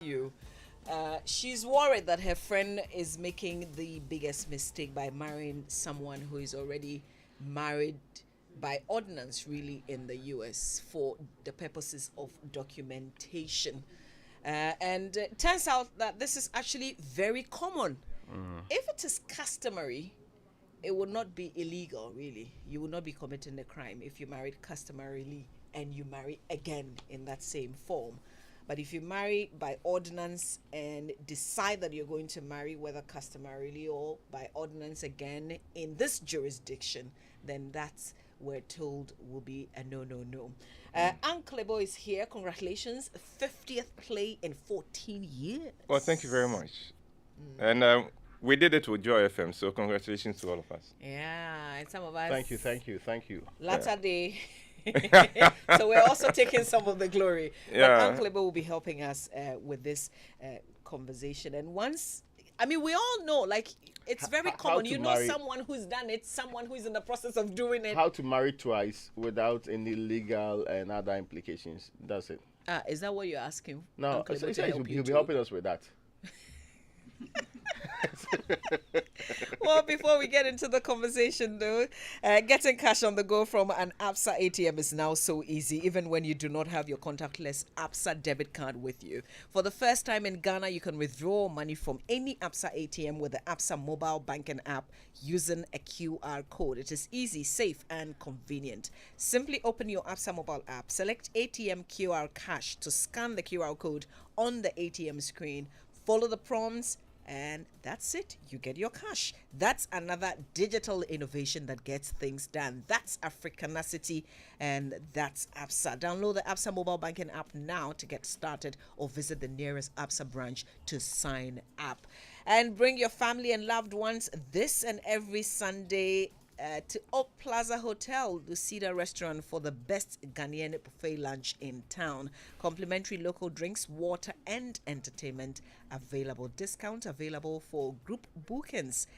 You. She's worried that her friend is making the biggest mistake by marrying someone who is already married by ordinance, really, in the US for the purposes of documentation. And it turns out that this is actually very common. If it is customary, it would not be illegal, really. You will not be committing a crime if you married customarily and you marry again in that same form. But if you marry by ordinance and decide that you're going to marry, whether customarily or by ordinance again in this jurisdiction, then that's, we're told, will be a no, no, no. Uncle Ebo is here. Congratulations. 50th play in 14 years. Well, thank you very much. And we did it with Joy FM, so congratulations to all of us. Yeah, and some of us. Thank you. Latter day. So we're also taking some of the glory. Yeah. But Uncle Ebo will be helping us with this conversation. And once, I mean, we all know, like, it's very common. You know someone who's done it, someone who's in the process of doing it. How to marry twice without any legal and other implications. That's it. Is that what you're asking? No, Uncle Ebo to so help he'll be too? helping us with that. Well, before we get into the conversation, though, getting cash on the go from an ABSA ATM is now so easy, even when you do not have your contactless ABSA debit card with you. For the first time in Ghana, you can withdraw money from any ABSA ATM with the ABSA mobile banking app using a QR code. It is easy, safe, and convenient. Simply open your ABSA mobile app, select ATM QR cash to scan the QR code on the ATM screen, follow the prompts, and that's it. You get your cash. That's another digital innovation that gets things done. That's Africanacity, and that's ABSA. Download the ABSA mobile banking app now to get started, or visit the nearest ABSA branch to sign up. And bring your family and loved ones this and every Sunday to Oak Plaza Hotel, the Cedar Restaurant, for the best Ghanaian buffet lunch in town. Complimentary local drinks, water, and entertainment available. Discount available for group bookings.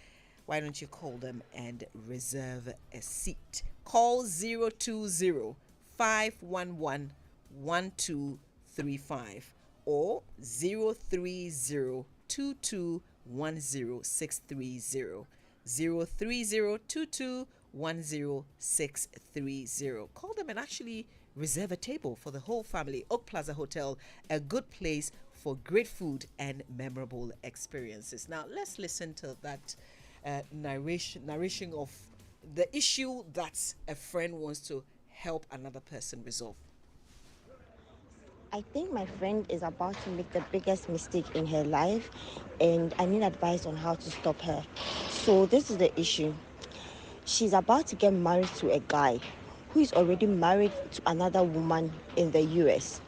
Why don't you call them and reserve a seat? Call 020-511-1235 or 030-2210-630. 030-2210-630. Call them and actually reserve a table for the whole family. Oak Plaza Hotel, a good place for great food and memorable experiences. Now, let's listen to that narration of the issue that a friend wants to help another person resolve. I think my friend is about to make the biggest mistake in her life, and I need advice on how to stop her. So this is the issue. She's about to get married to a guy who is already married to another woman in the US.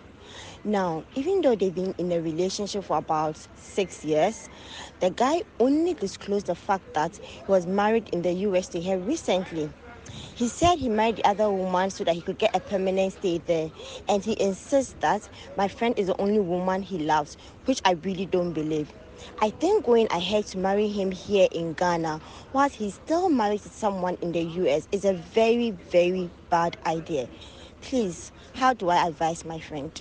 Now, even though they've been in a relationship for about 6 years, the guy only disclosed the fact that he was married in the US to her recently. He said he married the other woman so that he could get a permanent stay there. And he insists that my friend is the only woman he loves, which I really don't believe. I think going ahead to marry him here in Ghana whilst he's still married to someone in the US is a very, very bad idea. Please, how do I advise my friend?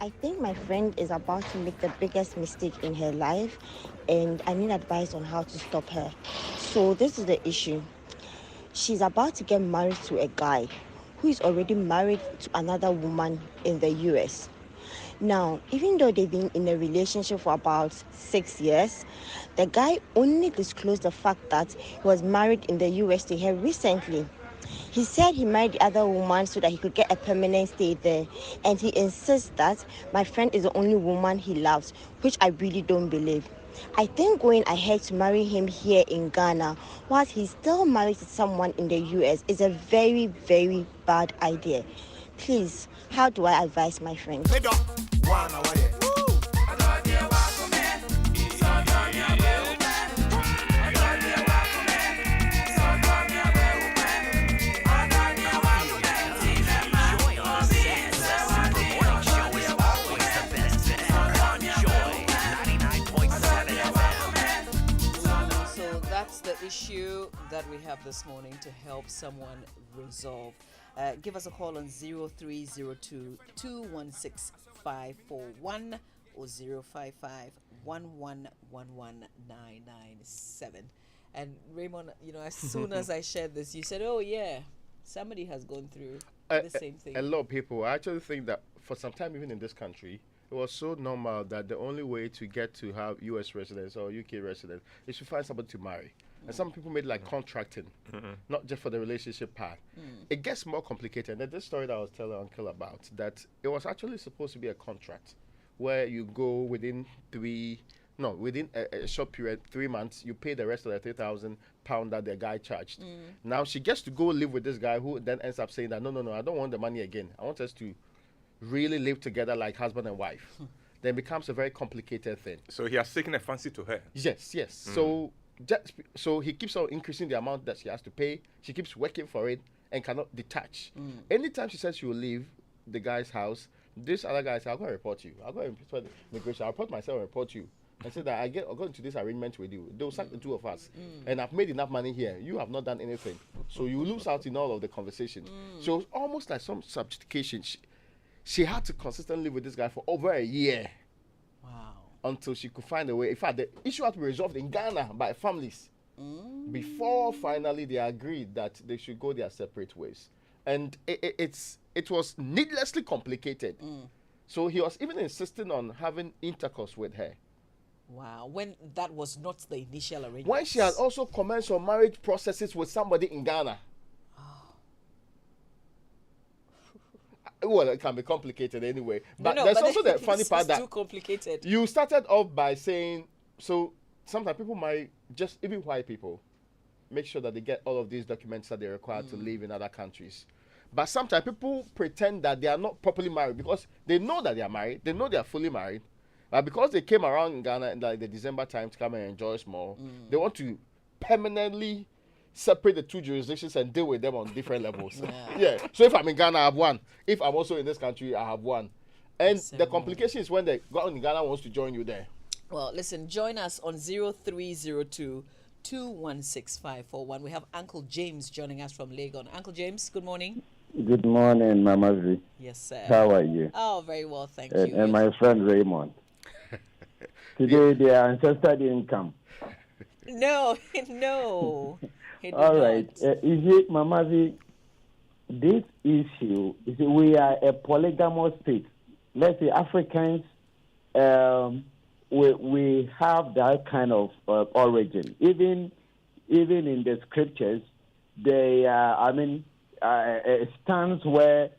I think my friend is about to make the biggest mistake in her life, and I need advice on how to stop her. So this is the issue. She's about to get married to a guy who is already married to another woman in the US. Now, even though they've been in a relationship for about 6 years, the guy only disclosed the fact that he was married in the US to her recently. He said he married the other woman so that he could get a permanent stay there. And he insists that my friend is the only woman he loves, which I really don't believe. I think going ahead to marry him here in Ghana whilst he's still married to someone in the US is a very, very bad idea. Please, how do I advise my friend? that's the issue that we have this morning to help someone resolve. Give us a call on 0302 216 541 or 055 1111997. And Raymond, as soon as I shared this, you said, oh, yeah, somebody has gone through the same thing. A lot of people, I actually think that for some time, even in this country, it was so normal that the only way to get to have US residents or UK residents is to find somebody to marry. And some people made like contracting, not just for the relationship part. It gets more complicated. And this story that I was telling Uncle about, that it was actually supposed to be a contract where you go within a short period, 3 months, you pay the rest of the £3,000 that the guy charged. Now she gets to go live with this guy who then ends up saying that, no, I don't want the money again. I want us to really live together like husband and wife. Then it becomes a very complicated thing. So he has taken a fancy to her. Yes. So he keeps on increasing the amount that she has to pay. She keeps working for it and cannot detach. Anytime she says she will leave the guy's house, this other guy says, I'll go and report you. I'll go and report immigration. I'll report myself and report you. I said that I'll go into this arrangement with you. They'll sack the two of us. And I've made enough money here. You have not done anything. So you lose out in all of the conversations. So it's almost like some substitution. She had to consistently live with this guy for over a year. Wow. Until she could find a way. In fact, the issue had to be resolved in Ghana by families. Before finally they agreed that they should go their separate ways. And it was needlessly complicated. So he was even insisting on having intercourse with her. Wow, when that was not the initial arrangement. When she had also commenced on marriage processes with somebody in Ghana. Well, it can be complicated anyway. But there's also the funny part that too complicated. You started off by saying, so sometimes people marry, just even white people, make sure that they get all of these documents that they're required to live in other countries. But sometimes people pretend that they are not properly married because they know that they are married, they know they are fully married. But because they came around in Ghana in like the December time to come and enjoy small, they want to permanently separate the two jurisdictions and deal with them on different levels. Yeah. So if I'm in Ghana, I have one. If I'm also in this country, I have one. And the complication is when the government in Ghana wants to join you there. Well, listen, join us on 0302 216 541. We have Uncle James joining us from Legon. Uncle James, good morning. Good morning, Mama Z. Yes, sir. How are you? Oh, very well, thank you. And my friend Raymond. Today, their ancestor didn't come. No. All right. Mama Z, this issue, we are a polygamous state. Let's say Africans, we have that kind of origin. Even in the scriptures, they stands where,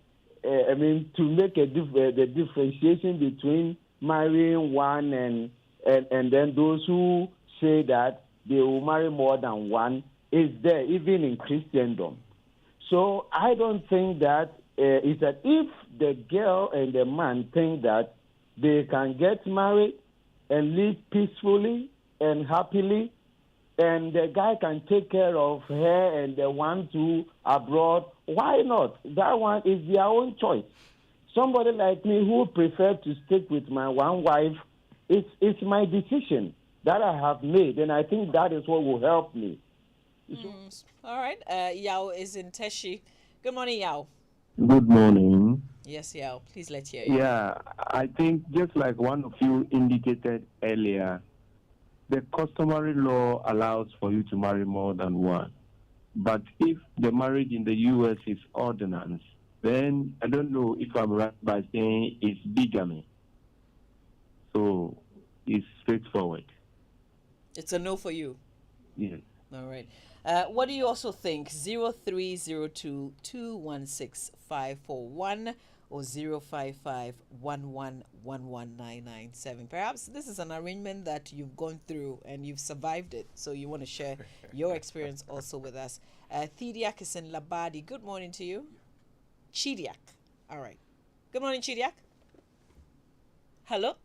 to make the differentiation between marrying one and then those who say that they will marry more than one is there, even in Christendom. So I don't think that is that if the girl and the man think that they can get married and live peacefully and happily, and the guy can take care of her and the one to abroad, why not? That one is their own choice. Somebody like me who prefer to stick with my one wife, it's my decision that I have made, and I think that is what will help me. All right. Yao is in Teshi. Good morning, Yao. Good morning. Yes, Yao. Please let's hear you. Yeah, I think just like one of you indicated earlier, the customary law allows for you to marry more than one. But if the marriage in the U.S. is ordinance, then I don't know if I'm right by saying it's bigamy. So it's straightforward. It's a no for you. Yes. All right. What do you also think? 0302 216 541 or 055 1111997. Perhaps this is an arrangement that you've gone through and you've survived it, so you want to share your experience also with us. Thidiak is in Labadi. Good morning to you. Chidiak. All right. Good morning, Chidiak. Hello?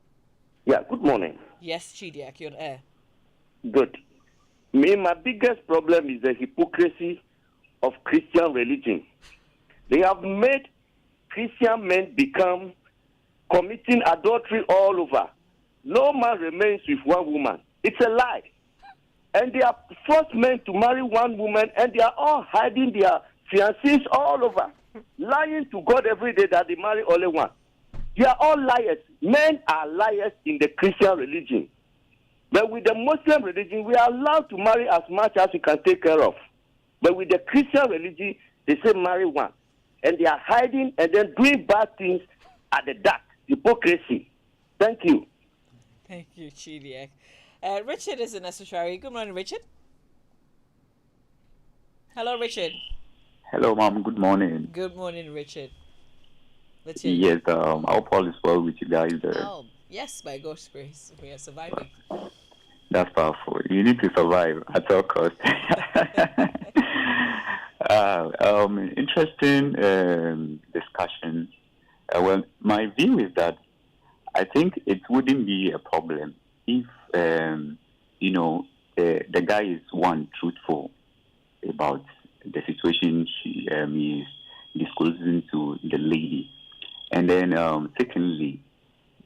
Yeah, good morning. Yes, Chidiak, you're on air. Good. My biggest problem is the hypocrisy of Christian religion. They have made Christian men become committing adultery all over. No man remains with one woman. It's a lie. and they are forced men to marry one woman, and they are all hiding their fiancés all over, lying to God every day that they marry only one. They are all liars. Men are liars in the Christian religion. But with the Muslim religion, we are allowed to marry as much as we can take care of. But with the Christian religion, they say marry one. And they are hiding and then doing bad things at the dark. Hypocrisy. Thank you. Thank you, Chidiak. Richard is in Asushari. Good morning, Richard. Hello, Richard. Hello, Mom. Good morning. Good morning, Richard. Let's hear you. Yes, I hope all is well with you guys. Oh, yes, by God's grace, we are surviving. That's powerful. You need to survive at all costs. Interesting discussion. Well, my view is that I think it wouldn't be a problem if, the guy is truthful about the situation she is disclosing to the lady. And then, secondly,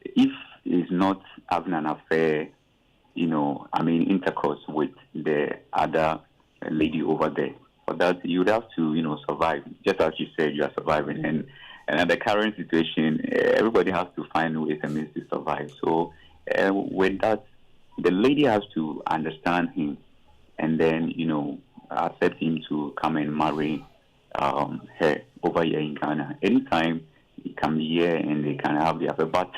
if he's not having an affair, intercourse with the other lady over there, for that you'd have to, survive. Just as you said, you are surviving. And at the current situation, everybody has to find ways and means to survive. So with that, the lady has to understand him and then, accept him to come and marry her over here in Ghana. Anytime he can be here and they can have the affair. But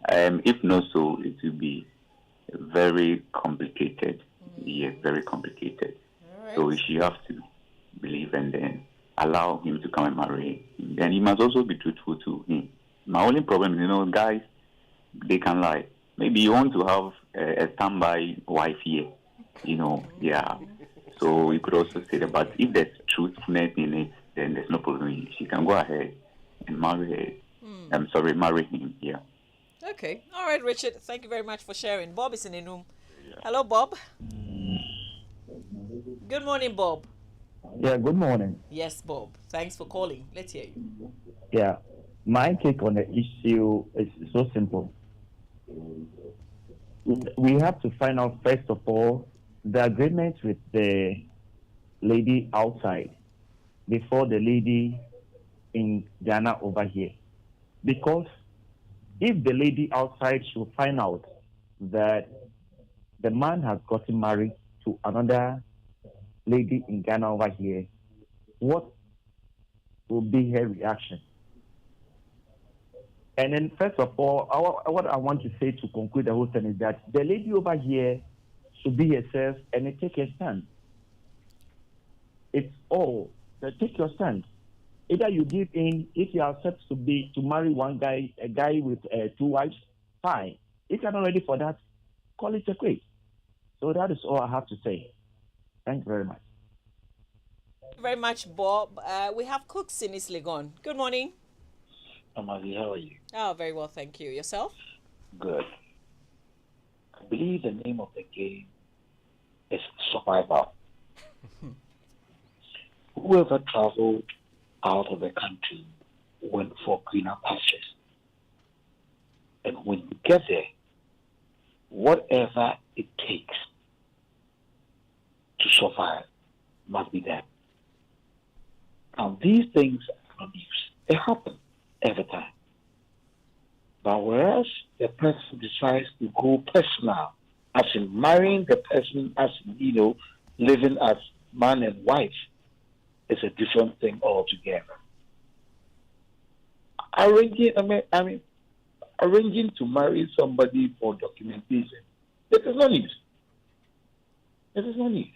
if not so, it will be very complicated. Yes, very complicated. Right. So she has to believe and then allow him to come and marry him. And he must also be truthful to him. My only problem is, guys, they can lie. Maybe you want to have a standby wife here, yeah. So you could also say that, but if there's truthfulness in it, then there's no problem. She can go ahead and marry her. Marry him, yeah. Okay. All right, Richard. Thank you very much for sharing. Bob is in the room. Yeah. Hello, Bob. Good morning, Bob. Yeah, good morning. Yes, Bob. Thanks for calling. Let's hear you. Yeah. My take on the issue is so simple. We have to find out, first of all, the agreement with the lady outside before the lady in Ghana over here. Because if the lady outside should find out that the man has gotten married to another lady in Ghana over here, what will be her reaction? And then, first of all, what I want to say to conclude the whole thing is that the lady over here should be herself and take a stand. It's all. Take your stand. Either you give in, if you accept to marry one guy, a guy with two wives, fine. If you're not ready for that, call it a quit. So that is all I have to say. Thank you very much. Thank you very much, Bob. We have Cooks in East Legon. Good morning. Amazi, how are you? Oh, very well, thank you. Yourself? Good. I believe the name of the game is survival. Whoever traveled out of the country went for greener pastures. And when you get there, whatever it takes to survive must be there. Now, these things are not news. They happen every time. But whereas the person decides to go personal, as in marrying the person, as living as man and wife, is a different thing altogether. Arranging to marry somebody for documentation, it is no news. It is no news.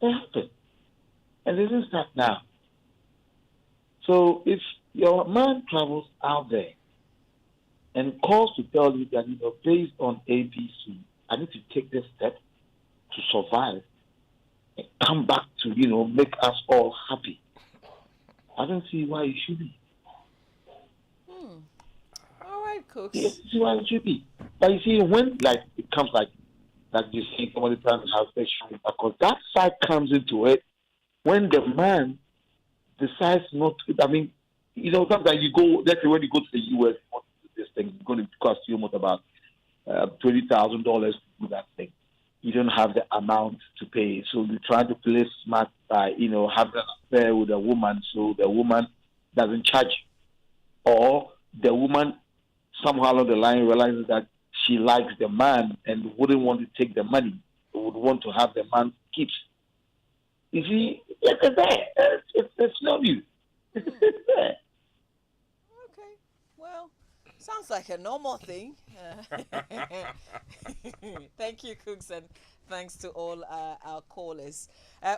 It happened. And it doesn't start now. So if your man travels out there and calls to tell you that, based on ABC, I need to take this step to survive and come back to, make us all happy, I don't see why it should be. All right, Cooks. Yes, see why it should be. But you see, when it comes like you see somebody trying to have sexual, because that side comes into it when the man decides not to. Sometimes you go. Let's say when you go to the US, this thing is going to cost you almost about $20,000 to do that thing. you don't have the amount to pay. So you try to play smart by, having an affair with a woman so the woman doesn't charge you. Or the woman somehow along the line realizes that she likes the man and wouldn't want to take the money, would want to have the man keep. You see, it's there. It's no use. It's there. Okay, well, sounds like a normal thing. Thank you, Cooks, and thanks to all our callers.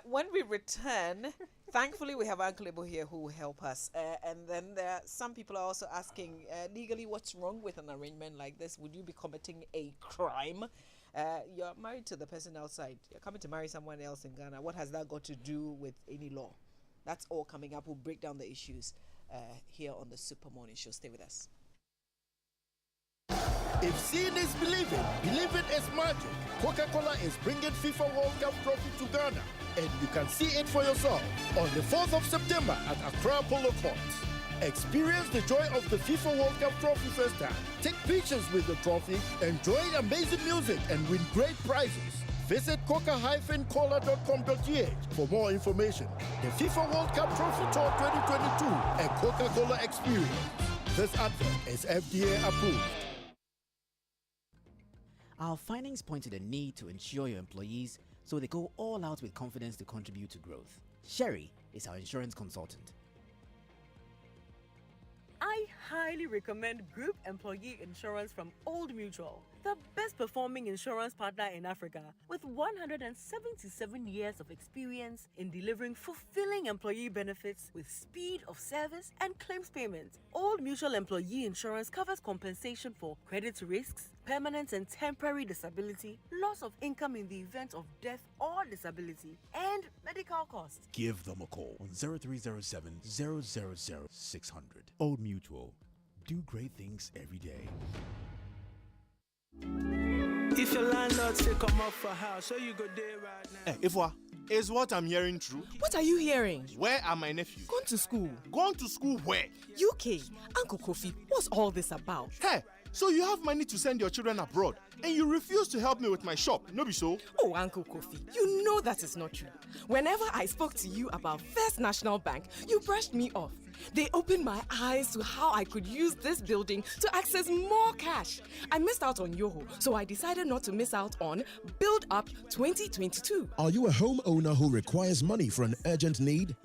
When we return, thankfully we have Uncle Ibo here who will help us. And then some people are also asking, legally, what's wrong with an arrangement like this? Would you be committing a crime? You're married to the person outside. You're coming to marry someone else in Ghana. What has that got to do with any law? That's all coming up. We'll break down the issues here on the Super Morning Show. Stay with us. If seeing is believing, believing is magic. Coca-Cola is bringing FIFA World Cup trophy to Ghana, and you can see it for yourself on the 4th of September at Accra Polo Courts. Experience the joy of the FIFA World Cup trophy first time. Take pictures with the trophy, enjoy amazing music, and win great prizes. Visit coca-cola.com.gh for more information. The FIFA World Cup Trophy Tour 2022 and Coca-Cola Experience. This advert is FDA approved. Our findings point to the need to ensure your employees so they go all out with confidence to contribute to growth. Sherry is our insurance consultant. I highly recommend group employee insurance from Old Mutual, the best performing insurance partner in Africa, with 177 years of experience in delivering fulfilling employee benefits with speed of service and claims payment. Old Mutual employee insurance covers compensation for credit risks, permanent and temporary disability, loss of income in the event of death or disability, and medical costs. Give them a call on 0307 000 600. Old Mutual. Do great things every day. If your landlord say come up for house, so you go there right now. Hey, Ifwa, is what I'm hearing true? What are you hearing? Where are my nephews? Gone to school. Gone to school where? UK. Uncle Kofi, what's all this about? Hey, so you have money to send your children abroad and you refuse to help me with my shop, no be so? Oh, Uncle Kofi, you know that is not true. Whenever I spoke to you about First National Bank, you brushed me off. They opened my eyes to how I could use this building to access more cash. I missed out on Yoho, so I decided not to miss out on Build Up 2022. Are you a homeowner who requires money for an urgent need?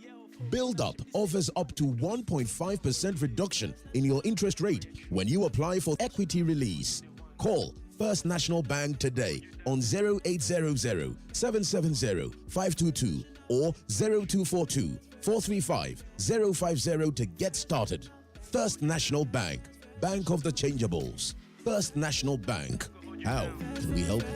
Build Up offers up to 1.5% reduction in your interest rate when you apply for equity release. Call First National Bank today on 0800 770 522 or 0242 435 050 to get started. First National Bank, Bank of the Changeables. First National Bank. How can we help you?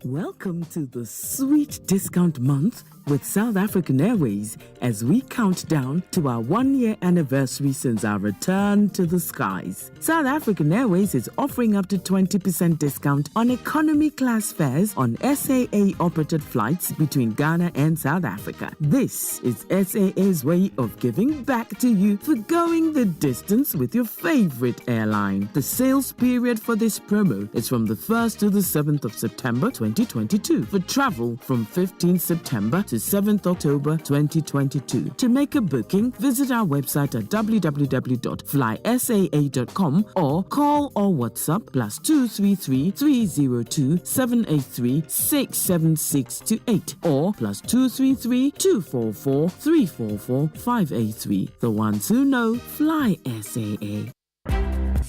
Welcome to the sweet discount month with South African Airways as we count down to our 1-year anniversary since our return to the skies. South African Airways is offering up to 20% discount on economy class fares on SAA operated flights between Ghana and South Africa. This is SAA's way of giving back to you for going the distance with your favorite airline. The sales period for this promo is from the 1st to the 7th of September 2022 for travel from 15th September to 7th October 2022. To make a booking, visit our website at www.flysaa.com or call or WhatsApp +233 302 783 67628 or +233 244 344 583. The ones who know, fly SAA.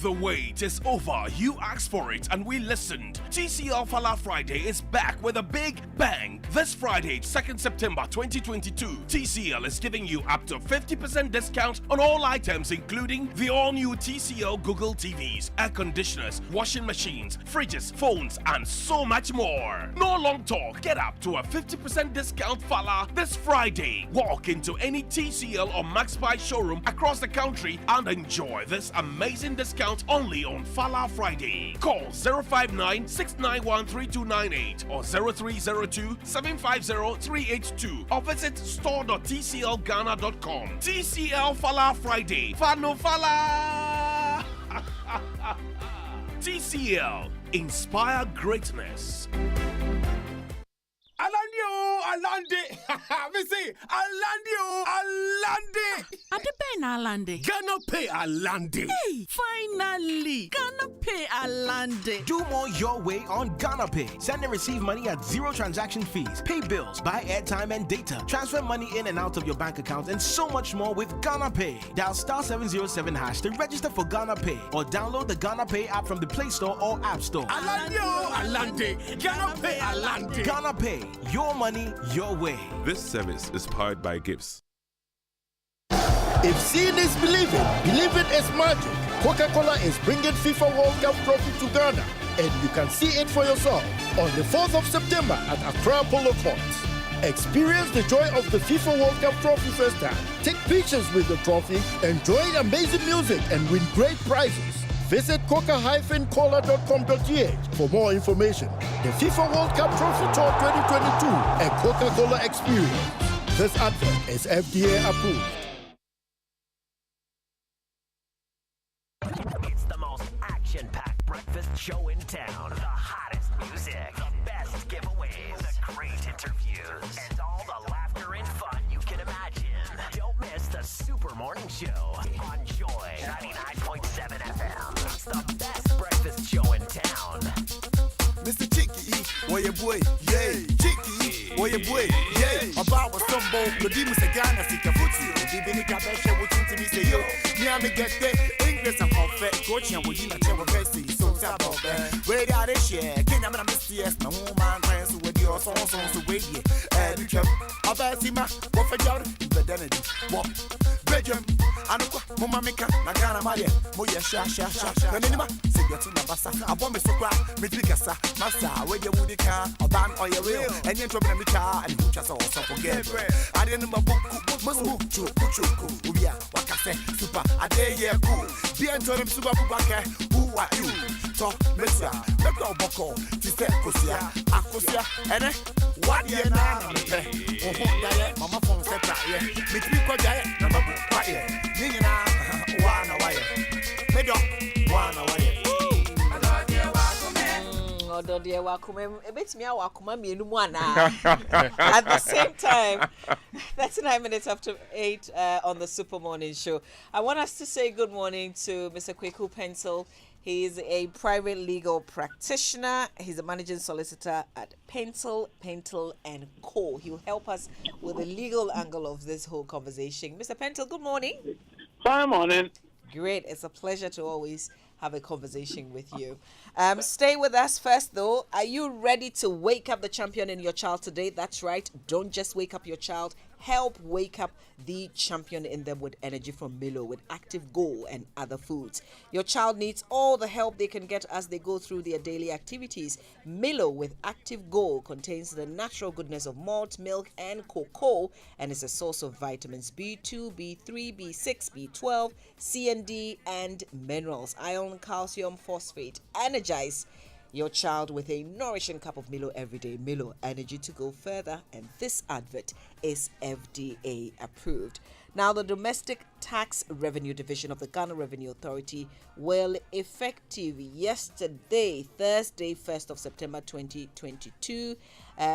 The wait is over. You asked for it and we listened. TCL Fala Friday is back with a big bang. This Friday, 2nd September 2022, TCL is giving you up to 50% discount on all items, including the all-new TCL Google TVs, air conditioners, washing machines, fridges, phones, and so much more. No long talk. Get up to a 50% discount Fala this Friday. Walk into any TCL or MaxBuy showroom across the country and enjoy this amazing discount only on Fala Friday. Call 059-691-3298 or 0302-750-382 or visit store.tclghana.com. TCL Fala Friday. Fano Fala! TCL, inspire greatness. Alande, Missy, Alande. Adepe na Alande. Ghana Pay Alande. Hey, finally, Ghana Pay Alande. Do more your way on Ghana Pay. Send and receive money at zero transaction fees. Pay bills, buy airtime and data, transfer money in and out of your bank account, and so much more with Ghana Pay. Dial *707# to register for Ghana Pay, or download the Ghana Pay app from the Play Store or App Store. Alande, Ghana Pay Alande. Ghana Pay, your money, your way. This service is powered by Gibbs. If seeing is believing, believing is magic. Coca-Cola is bringing FIFA World Cup trophy to Ghana, and you can see it for yourself on the 4th of September at Accra Polo Courts. Experience the joy of the FIFA World Cup trophy first time. Take pictures with the trophy, enjoy amazing music, and win great prizes. Visit coca-cola.com.gh for more information. The FIFA World Cup Trophy Tour 2022 and Coca-Cola Experience. This advert is FDA approved. It's the most action-packed breakfast show in town. The hottest music, the best giveaways, the great interviews, and all the laughter and fun you can imagine. Don't miss the Super Morning Show on Joy 99.7 FM. It's the best breakfast show in town. Mr. Chicky, where your boy, yay. Chicky, where your boy, yay. About was some boy, the demons a Ghana, Fika Footy. The Benica Besha would to me say, yo, near me get there. English and confet, coaching with you, not your best. So, about that. Where are they share? Can I miss yes, no woman, friends with your songs to wait here. And you can, I'll bet him, what for your identity. What? Belgium, I know Mama Mika, Nagana Maria, Moya Sha, and anima, say your tuna bassa. I want me so cry, Midricasa, Massa, where you would car, or ban or your will, and you trouble me car, and who just also forget. I didn't know book, must move to Kuchu, Ubia, Wakase, Super, a day here cool. The Antonum Super Bubaka, who are you? Talk, Messa, Meko Boko, Tise Kosia, Akosia, and what year now? Mama phone set that, yeah, Mitriko Diet, number quiet. Nina, one away. Medo, one away. At the same time, 39 minutes after 8 on the Super Morning Show. I want us to say good morning to Mr. Kweku Pencil. He is a private legal practitioner. He's a managing solicitor at Pencil and Co. He will help us with the legal angle of this whole conversation. Mr. Pencil, good morning. Fine morning. Great. It's a pleasure to always have a conversation with you. Stay with us first, though. Are you ready to wake up the champion in your child today? That's right. Don't just wake up your child. Help wake up the champion in them with energy from Milo, with Active Go and other foods. Your child needs all the help they can get as they go through their daily activities. Milo with Active Go contains the natural goodness of malt, milk, and cocoa, and is a source of vitamins B2, B3, B6, B12, C and D, and minerals, iron, calcium, phosphate. Energize your child with a nourishing cup of Milo every day. Milo, energy to go further. And this advert is FDA approved. Now, the Domestic Tax Revenue Division of the Ghana Revenue Authority will, effective yesterday, Thursday, 1st of September 2022,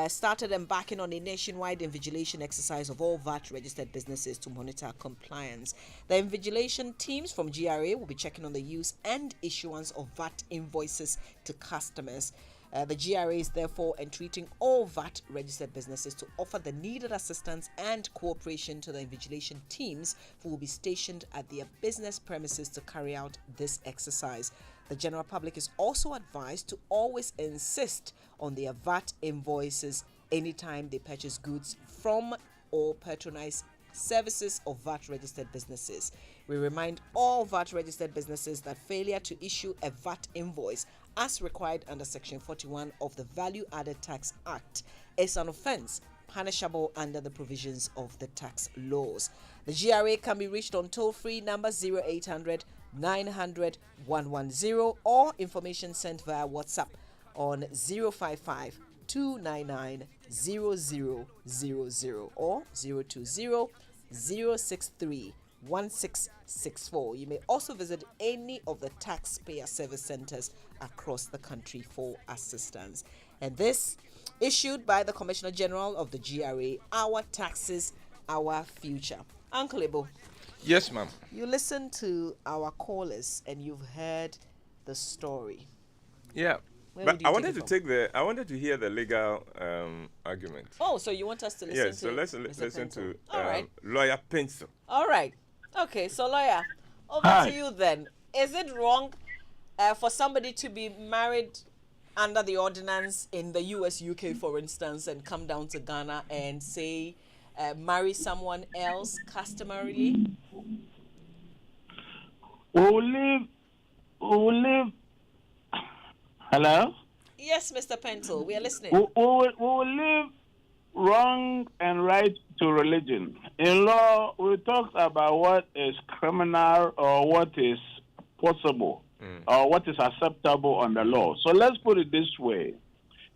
started embarking on a nationwide invigilation exercise of all VAT-registered businesses to monitor compliance. The invigilation teams from GRA will be checking on the use and issuance of VAT invoices to customers. The GRA is therefore entreating all VAT-registered businesses to offer the needed assistance and cooperation to the invigilation teams who will be stationed at their business premises to carry out this exercise. The general public is also advised to always insist on their VAT invoices anytime they purchase goods from or patronize services of VAT-registered businesses. We remind all VAT-registered businesses that failure to issue a VAT invoice as required under Section 41 of the Value Added Tax Act is an offence punishable under the provisions of the tax laws. The GRA can be reached on toll-free number 0800 900 110 or information sent via WhatsApp on 055 299 0000 or 020 063 1664. You may also visit any of the taxpayer service centers across the country for assistance. And this issued by the Commissioner General of the GRA, Our Taxes, Our Future. Uncle Ibo. Yes, ma'am. You listened to our callers and you've heard the story. Yeah. But I wanted to hear the legal argument. Oh, so you want us to listen to? Yes, so let's listen to right. Lawyer Pencil. All right. Okay, so lawyer, over to you then. Is it wrong for somebody to be married under the ordinance in the US, UK, for instance, and come down to Ghana and say marry someone else customarily? We will live. Hello? Yes, Mr. Pentel, we are listening. We will live wrong and right to religion. In law, we talk about what is criminal or what is possible or what is acceptable under law. So let's put it this way.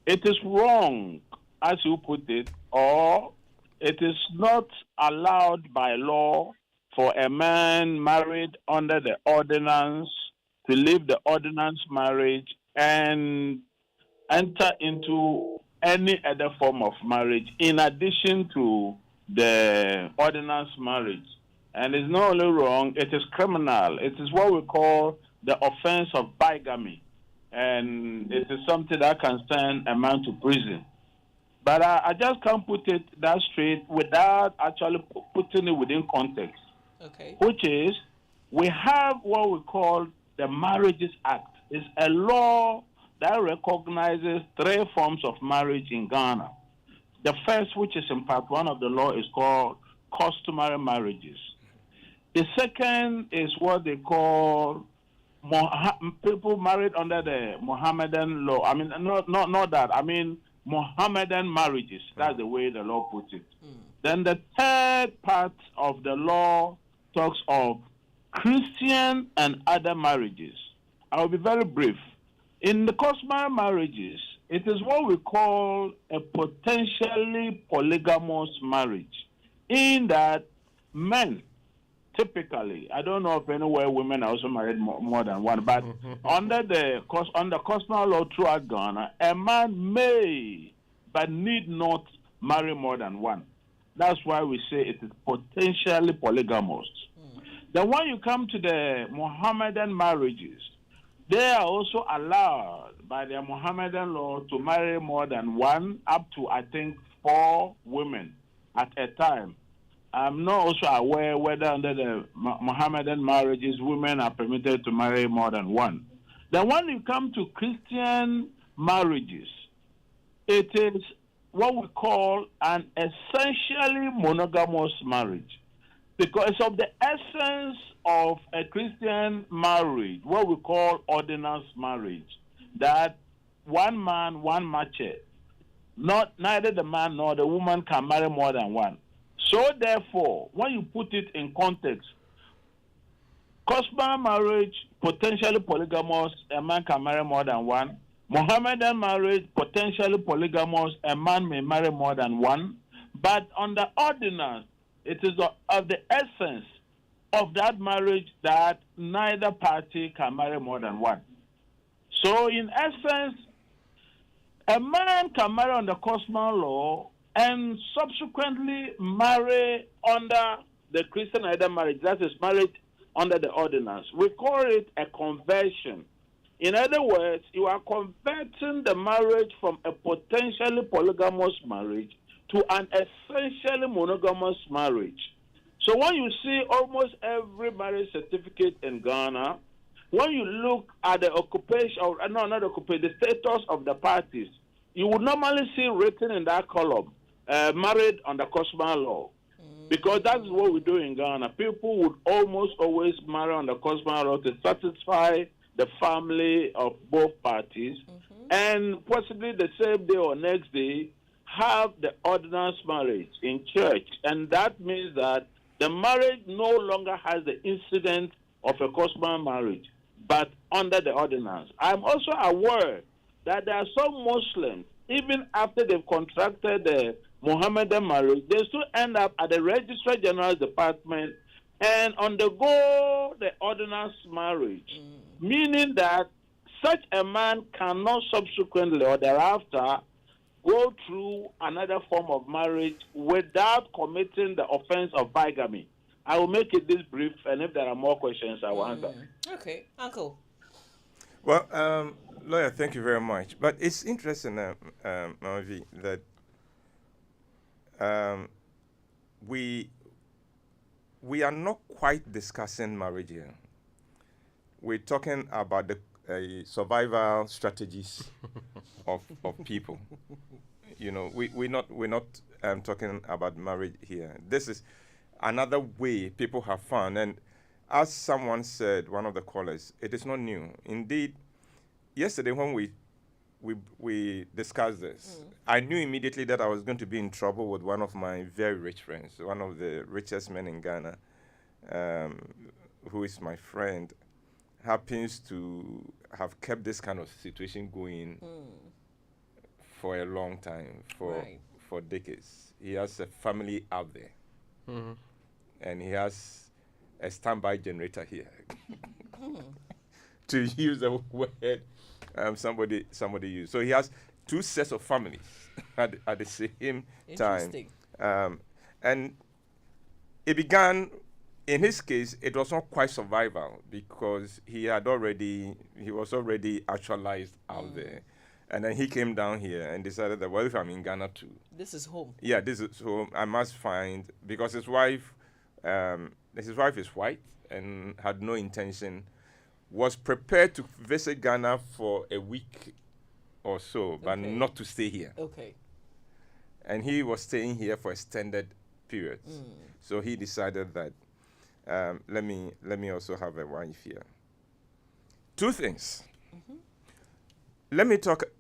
It is wrong, as you put it, or it is not allowed by law for a man married under the ordinance to leave the ordinance marriage and enter into any other form of marriage in addition to the ordinance marriage. And it's not only wrong, it is criminal. It is what we call the offense of bigamy. And it is something that can send a man to prison. But I just can't put it that straight without actually putting it within context. Okay. Which is, we have what we call the Marriages Act. It's a law that recognizes 3 forms of marriage in Ghana. The first, which is in part 1 of the law, is called customary marriages. The second is what they call people married under the Mohammedan law. I mean, not that. I mean, Mohammedan marriages. That's the way the law puts it. Then the third part of the law talks of Christian and other marriages. I will be very brief. In the customary marriages, it is what we call a potentially polygamous marriage, in that men, typically, I don't know if anywhere women are also married more than one, but under customary law throughout Ghana, a man may, but need not marry more than one. That's why we say it is potentially polygamous. Then when you come to the Mohammedan marriages, they are also allowed by their Mohammedan law to marry more than one, up to, I think, 4 women at a time. I'm not also aware whether under the Mohammedan marriages, women are permitted to marry more than one. Then when you come to Christian marriages, it is what we call an essentially monogamous marriage. Because of the essence of a Christian marriage, what we call ordinance marriage, that one man, one mache, neither the man nor the woman can marry more than one. So therefore, when you put it in context, customary marriage, potentially polygamous, a man can marry more than one. Mohammedan marriage, potentially polygamous, a man may marry more than one. But under ordinance, it is of the essence of that marriage that neither party can marry more than one. So in essence, a man can marry under customary law and subsequently marry under the Christian either marriage, that is married under the ordinance. We call it a conversion. In other words, you are converting the marriage from a potentially polygamous marriage to an essentially monogamous marriage. So when you see almost every marriage certificate in Ghana, when you look at the occupation, the status of the parties, you would normally see written in that column, married under customary law. Because that's what we do in Ghana. People would almost always marry under customary law to satisfy the family of both parties, and possibly the same day or next day have the ordinance marriage in church. And that means that the marriage no longer has the incident of a customary marriage, but under the ordinance. I'm also aware that there are some Muslims, even after they've contracted the Mohammedan marriage, they still end up at the Registrar General's Department and undergo the ordinance marriage, meaning that such a man cannot subsequently or thereafter go through another form of marriage without committing the offense of bigamy. I will make it this brief, and if there are more questions, I will answer. Okay, Uncle. Well, lawyer, thank you very much. But it's interesting, Mavi, that we are not quite discussing marriage here. We're talking about the survival strategies of people. You know, we're not talking about marriage here. This is another way people have found, and as someone said, one of the callers, it is not new. Indeed, yesterday when we discussed this, I knew immediately that I was going to be in trouble with one of my very rich friends, one of the richest men in Ghana, who is my friend, happens to have kept this kind of situation going for a long time, for decades. He has a family out there, and he has a standby generator here. To use the word somebody used. So he has two sets of families at the same time. And it began, in his case, it was not quite survival because he was already actualized out there. And then he came down here and decided that, well, if I'm in Ghana too. This is home. Yeah, this is home. I must find, because his wife is white and had no intention, was prepared to visit Ghana for a week or so, but not to stay here. Okay. And he was staying here for extended periods. So he decided that, let me also have a wife here. Two things. Let me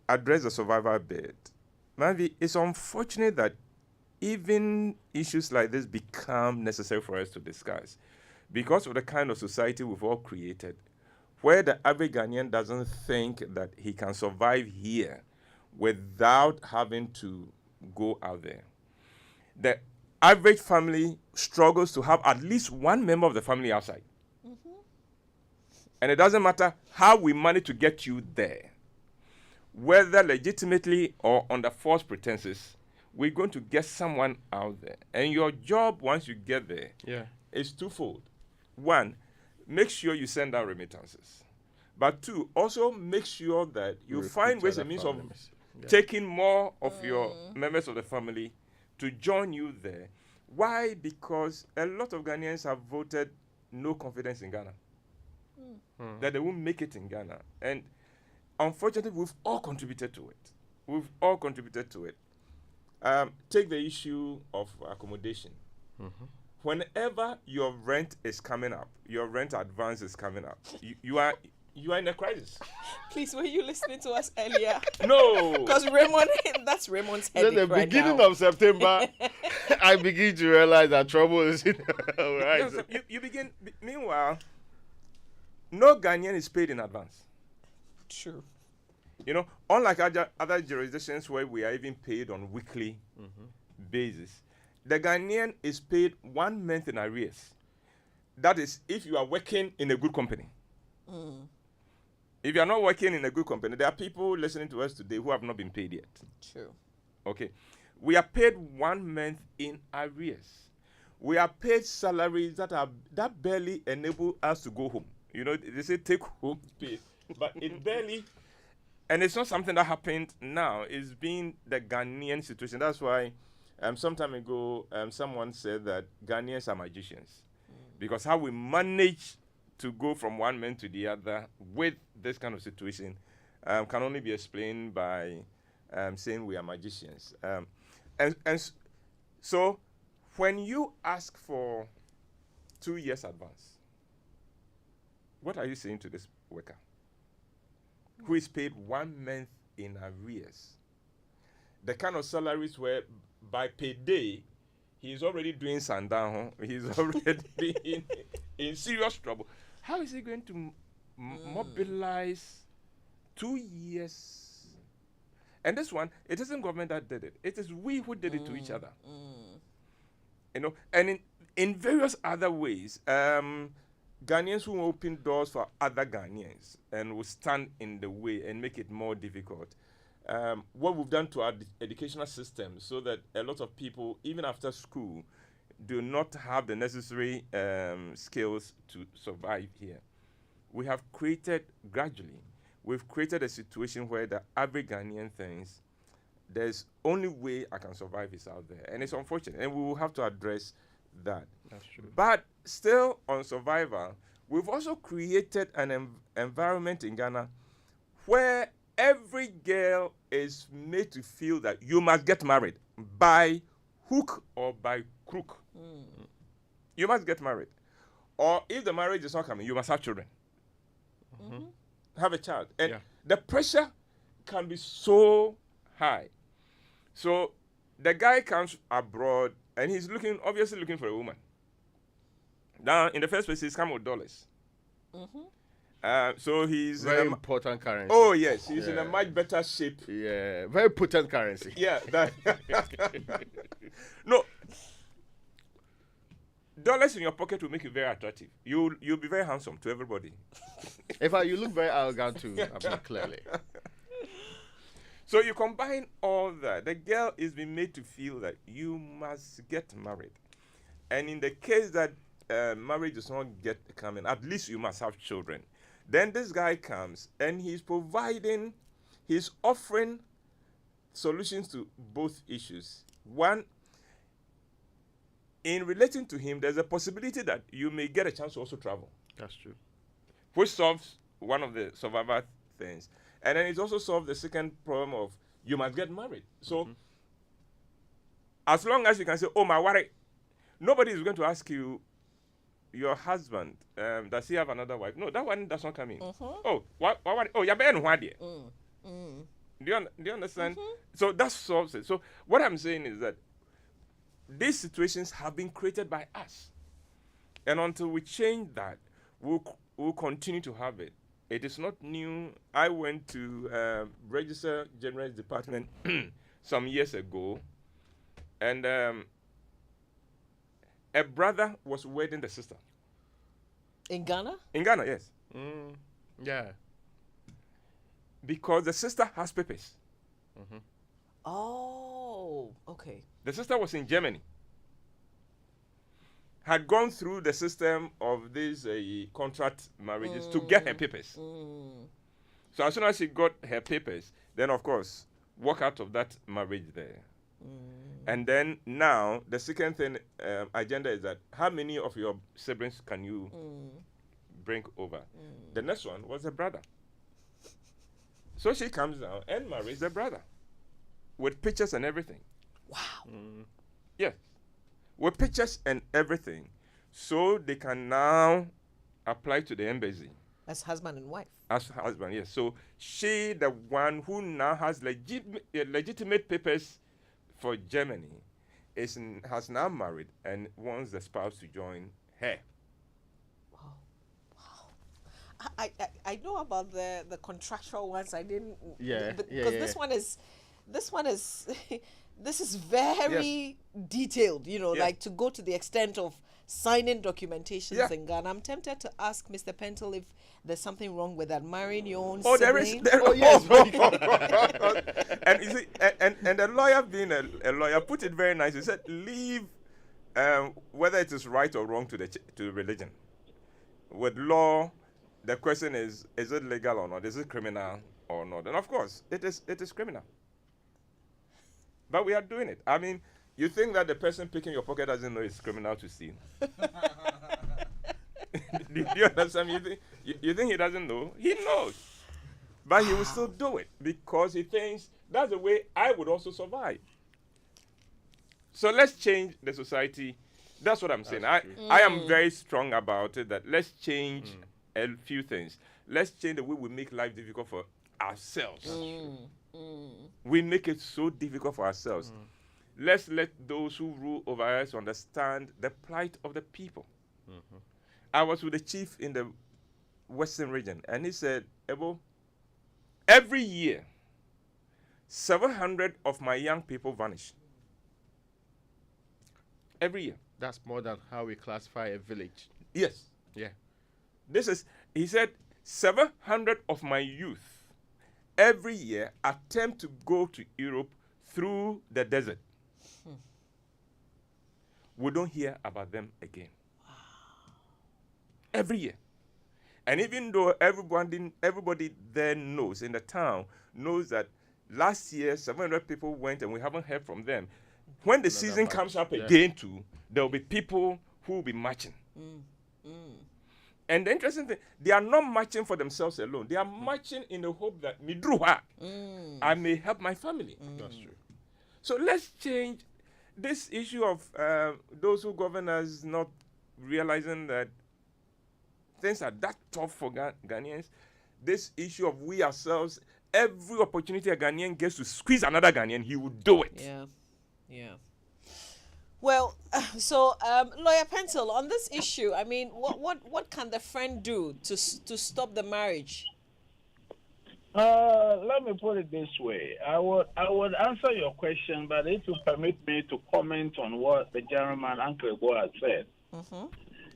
address the survival bit. Maybe it's unfortunate that even issues like this become necessary for us to discuss because of the kind of society we've all created, where the average Ghanaian doesn't think that he can survive here without having to go out there. The average family struggles to have at least one member of the family outside. And it doesn't matter how we manage to get you there, whether legitimately or under false pretenses, we're going to get someone out there. And your job once you get there is twofold. One, make sure you send out remittances. But two, also make sure that you find ways and means of taking more of your members of the family to join you there. Why? Because a lot of Ghanaians have voted no confidence in Ghana. That they won't make it in Ghana. And unfortunately, we've all contributed to it. Take the issue of accommodation. Whenever your rent is coming up, your rent advance is coming up, you are in a crisis. Please, were you listening to us earlier? No. Because that's Raymond's headache At the right beginning now. of September, I begin to realize that trouble is in the horizon. You begin, meanwhile, no Ghanaian is paid in advance. True. You know, unlike other jurisdictions where we are even paid on weekly basis, the Ghanaian is paid 1 month in arrears. That is, if you are working in a good company. If you are not working in a good company, there are people listening to us today who have not been paid yet. True. Okay. We are paid 1 month in arrears. We are paid salaries that barely enable us to go home. You know, they say take home pay, but it barely. And it's not something that happened now. It's been the Ghanaian situation. That's why some time ago, someone said that Ghanaians are magicians. Because how we manage to go from one man to the other with this kind of situation can only be explained by saying we are magicians. And so when you ask for 2 years advance, what are you saying to this worker who is paid 1 month in arrears? The kind of salaries where by payday, he is already doing sandan, he's already in serious trouble. How is he going to mobilize 2 years? And this one, it isn't government that did it. It is we who did it to each other. and in various other ways, Ghanaians who open doors for other Ghanaians and will stand in the way and make it more difficult. What we've done to our educational system so that a lot of people, even after school, do not have the necessary skills to survive here. We have created, gradually, we've created a situation where the average Ghanaian thinks there's only way I can survive is out there. And it's unfortunate. And we will have to address that. That's true. But still on survival, we've also created an environment in Ghana where every girl is made to feel that you must get married by hook or by crook. You must get married. Or if the marriage is not coming, you must have children. Have a child. And the pressure can be so high. So the guy comes abroad and he's obviously looking for a woman. Now, in the first place, he's come with dollars. So he's very important currency. Oh yes, he's in a much better shape. Yeah, very potent currency. Yeah, no. Dollars in your pocket will make you very attractive. You'll be very handsome to everybody. In fact, you look very arrogant too. I mean, clearly. So you combine all that. The girl is being made to feel that you must get married, and in the case that marriage does not get coming, at least you must have children. Then this guy comes and he's offering solutions to both issues. One, in relating to him, there's a possibility that you may get a chance to also travel. That's true. Which solves one of the survivor things. And then it also solves the second problem of you must get married. So as long as you can say, oh, my worry, nobody is going to ask you, your husband, does he have another wife? No, that one does not come in. Oh, what? Oh, you're being what? Do you understand? So that solves it. So what I'm saying is that these situations have been created by us. And until we change that, we'll continue to have it. It is not new. I went to Register General's Department some years ago, and a brother was wedding the sister. In Ghana? In Ghana, yes. Yeah. Because the sister has papers. Oh, okay. The sister was in Germany. Had gone through the system of these contract marriages to get her papers. So as soon as she got her papers, then of course, walk out of that marriage there. And then now, the second thing, agenda is that how many of your siblings can you bring over? The next one was the brother. So she comes down and marries the brother with pictures and everything. Wow. Yes. With pictures and everything. So they can now apply to the embassy. As husband and wife. As husband, yes. So she, the one who now has legitimate papers for Germany, has now married and wants the spouse to join her. Wow. I know about the contractual ones. I didn't. Because this one is this is very detailed, like to go to the extent of signing documentations in Ghana. I'm tempted to ask Mr. Pentel if there's something wrong with that, marrying your own sibling. There is. Yes. And you see, and the lawyer, being a lawyer, put it very nice. He said, leave whether it is right or wrong to religion. With law, the question is it legal or not? Is it criminal or not? And of course, it is criminal. But we are doing it. I mean, you think that the person picking your pocket doesn't know it's criminal to steal? Do you understand? You think he doesn't know? He knows. But he will still do it because he thinks that's the way I would also survive. So let's change the society. That's what I'm saying. I am very strong about it that let's change a few things. Let's change the way we make life difficult for ourselves. We make it so difficult for ourselves. Let's let those who rule over us understand the plight of the people. I was with the chief in the Western region, and he said, Ebo, every year, 700 of my young people vanish. Every year. That's more than how we classify a village. Yes. Yeah. He said, 700 of my youth every year attempt to go to Europe through the desert. We don't hear about them again. Every year. And even though everybody there knows, in the town, knows that last year 700 people went and we haven't heard from them. When the season comes up again too, there will be people who will be marching. And the interesting thing, they are not marching for themselves alone. They are marching in the hope that I may help my family. That's true. So let's change this issue of those who govern us not realizing that things are that tough for Ghanaians. This issue of we ourselves, every opportunity a Ghanaian gets to squeeze another Ghanaian, he will do it. Yeah. Well, so Lawyer Pencil, on this issue, I mean, what can the friend do to stop the marriage? Let me put it this way. I would answer your question, but if you permit me to comment on what the gentleman, Uncle Ebo, has said.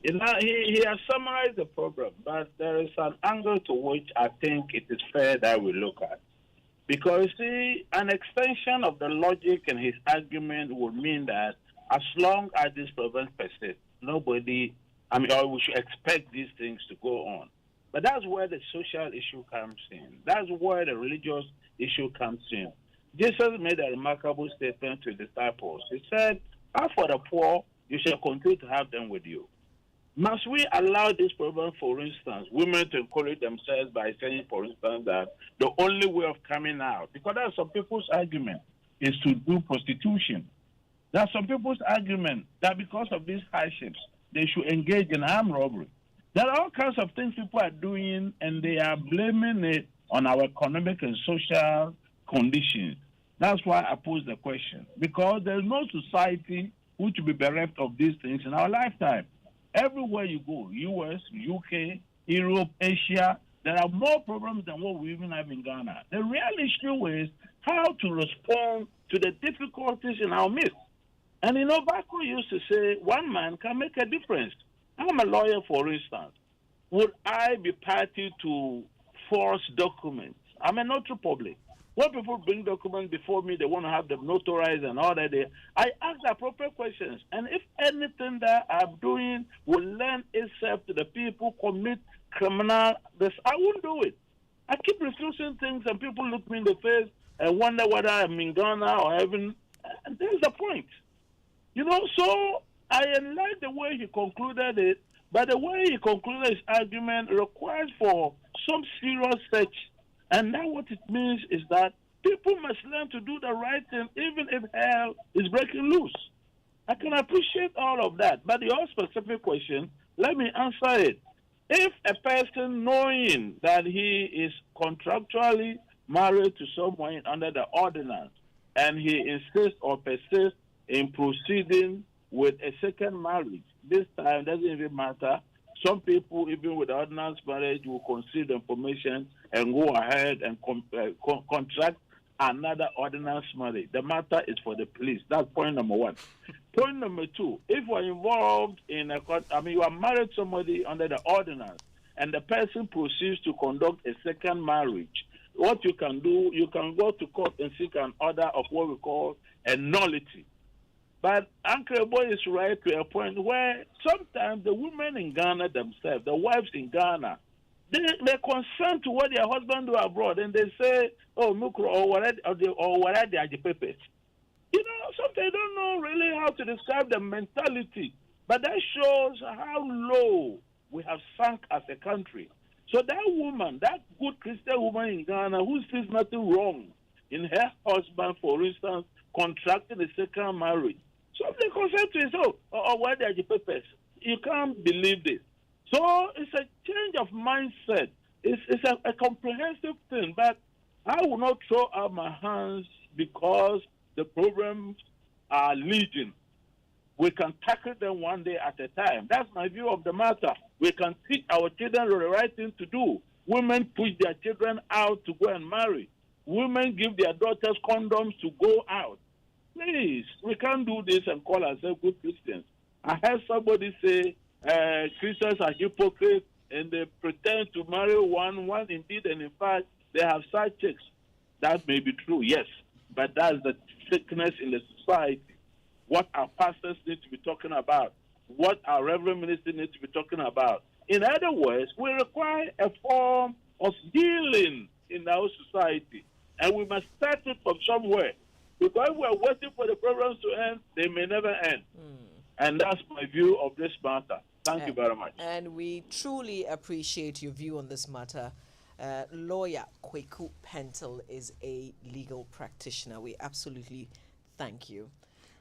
He has summarized the problem, but there is an angle to which I think it is fair that we look at. Because, see, an extension of the logic in his argument would mean that as long as this problem persists, or we should expect these things to go on. But that's where the social issue comes in. That's where the religious issue comes in. Jesus made a remarkable statement to his disciples. He said, as for the poor, you shall continue to have them with you. Must we allow this problem, for instance, women to encourage themselves by saying, for instance, that the only way of coming out, because that's some people's argument, is to do prostitution. There's some people's argument that because of these hardships, they should engage in armed robbery. There are all kinds of things people are doing, and they are blaming it on our economic and social conditions. That's why I pose the question. Because there's no society which will be bereft of these things in our lifetime. Everywhere you go, US, UK, Europe, Asia, there are more problems than what we even have in Ghana. The real issue is how to respond to the difficulties in our midst. And Baku used to say, one man can make a difference. I'm a lawyer, for instance. Would I be party to false documents? I'm a notary public. When people bring documents before me, they want to have them notarized and all that. I ask the appropriate questions. And if anything that I'm doing will lend itself to the people commit criminal, I won't do it. I keep refusing things and people look me in the face and wonder whether I'm in Ghana or heaven. And there's the point. So I like the way he concluded it, but the way he concluded his argument requires for some serious search. And now what it means is that people must learn to do the right thing even if hell is breaking loose. I can appreciate all of that, but your specific question, let me answer it. If a person knowing that he is contractually married to someone under the ordinance and he insists or persists in proceeding with a second marriage, this time doesn't even matter. Some people, even with ordinance marriage, will conceal the information and go ahead and contract another ordinance marriage. The matter is for the police. That's point number one. Point number two, if you are involved in you are married to somebody under the ordinance and the person proceeds to conduct a second marriage, what you can do, you can go to court and seek an order of what we call a nullity. But Uncle Boy is right to a point where sometimes the women in Ghana themselves, the wives in Ghana, they're concerned to what their husband do abroad, and they say, "Oh, Mukro, or what are the papers?" Sometimes they don't know really how to describe the mentality, but that shows how low we have sunk as a country. So that woman, that good Christian woman in Ghana who sees nothing wrong in her husband, for instance, contracting a second marriage. So they concern to yourself, why are the papers? You can't believe this. So it's a change of mindset. It's a comprehensive thing, but I will not throw out my hands because the problems are legion. We can tackle them one day at a time. That's my view of the matter. We can teach our children the right thing to do. Women push their children out to go and marry. Women give their daughters condoms to go out. Please, we can't do this and call ourselves good Christians. I heard somebody say Christians are hypocrites and they pretend to marry one indeed, and in fact, they have side chicks. That may be true, yes, but that's the sickness in the society. What our pastors need to be talking about, what our reverend ministers need to be talking about. In other words, we require a form of healing in our society, and we must start it from somewhere. Because if we are waiting for the programs to end, they may never end. And that's my view of this matter. Thank you very much. And we truly appreciate your view on this matter. Lawyer Kweku Pentel is a legal practitioner. We absolutely thank you.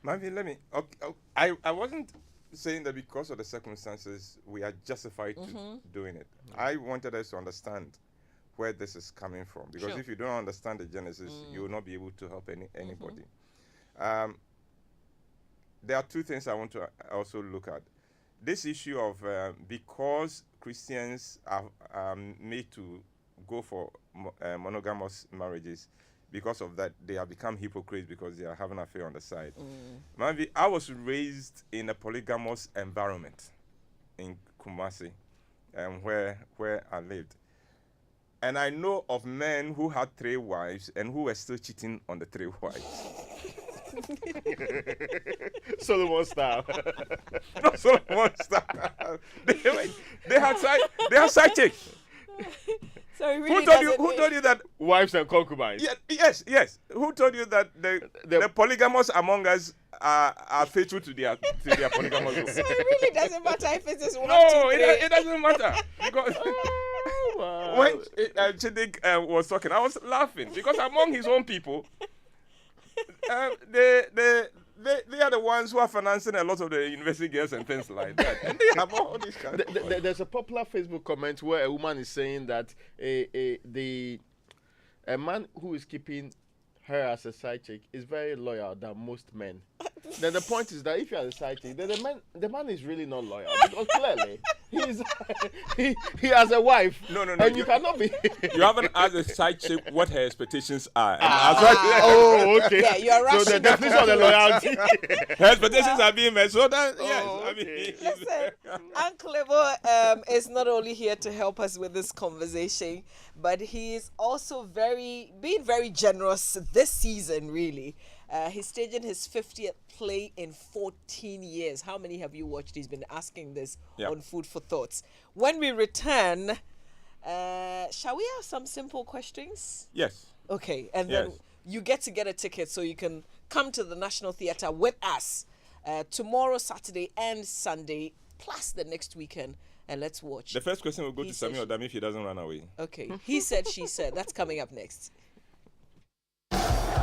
Marvin, let me. Okay, I wasn't saying that because of the circumstances we are justified to doing it. I wanted us to understand where this is coming from, because if you don't understand the genesis, you will not be able to help anybody. There are two things I want to also look at. This issue of because Christians are made to go for monogamous marriages, because of that they have become hypocrites because they are having an affair on the side. Maybe I was raised in a polygamous environment in Kumasi, where I lived. And I know of men who had 3 wives and who were still cheating on the 3 wives. Solomon style. Not Solomon style. They had side chicks. So really who told you that wives and concubines? Yes. Who told you that the polygamous among us are faithful to their polygamous group? So it really doesn't matter if it's just 1, 2, 3. It doesn't matter because when Chidik was talking, I was laughing because among his own people, they are the ones who are financing a lot of the university girls and things like that. And they have all these kinds of There's a popular Facebook comment where a woman is saying that a man who is keeping her as a side chick is very loyal than most men. Then the point is that if you are a side chick, then the man is really not loyal, because clearly he has a wife. No. And you cannot be. You haven't asked a side chick what her expectations are. Oh, okay. Yeah, you are rational. So the definition of the loyalty. Her expectations are being met. So that Listen, Uncle Evo is not only here to help us with this conversation, but he is also being very generous this season, really. He's staging his 50th play in 14 years. How many have you watched? He's been asking this on Food for Thoughts. When we return, shall we have some simple questions? Yes. Okay, and then you get a ticket so you can come to the National Theatre with us tomorrow, Saturday and Sunday, plus the next weekend. And let's watch. The first question will go to Samuel Adam if he doesn't run away. Okay. He said, she said. That's coming up next.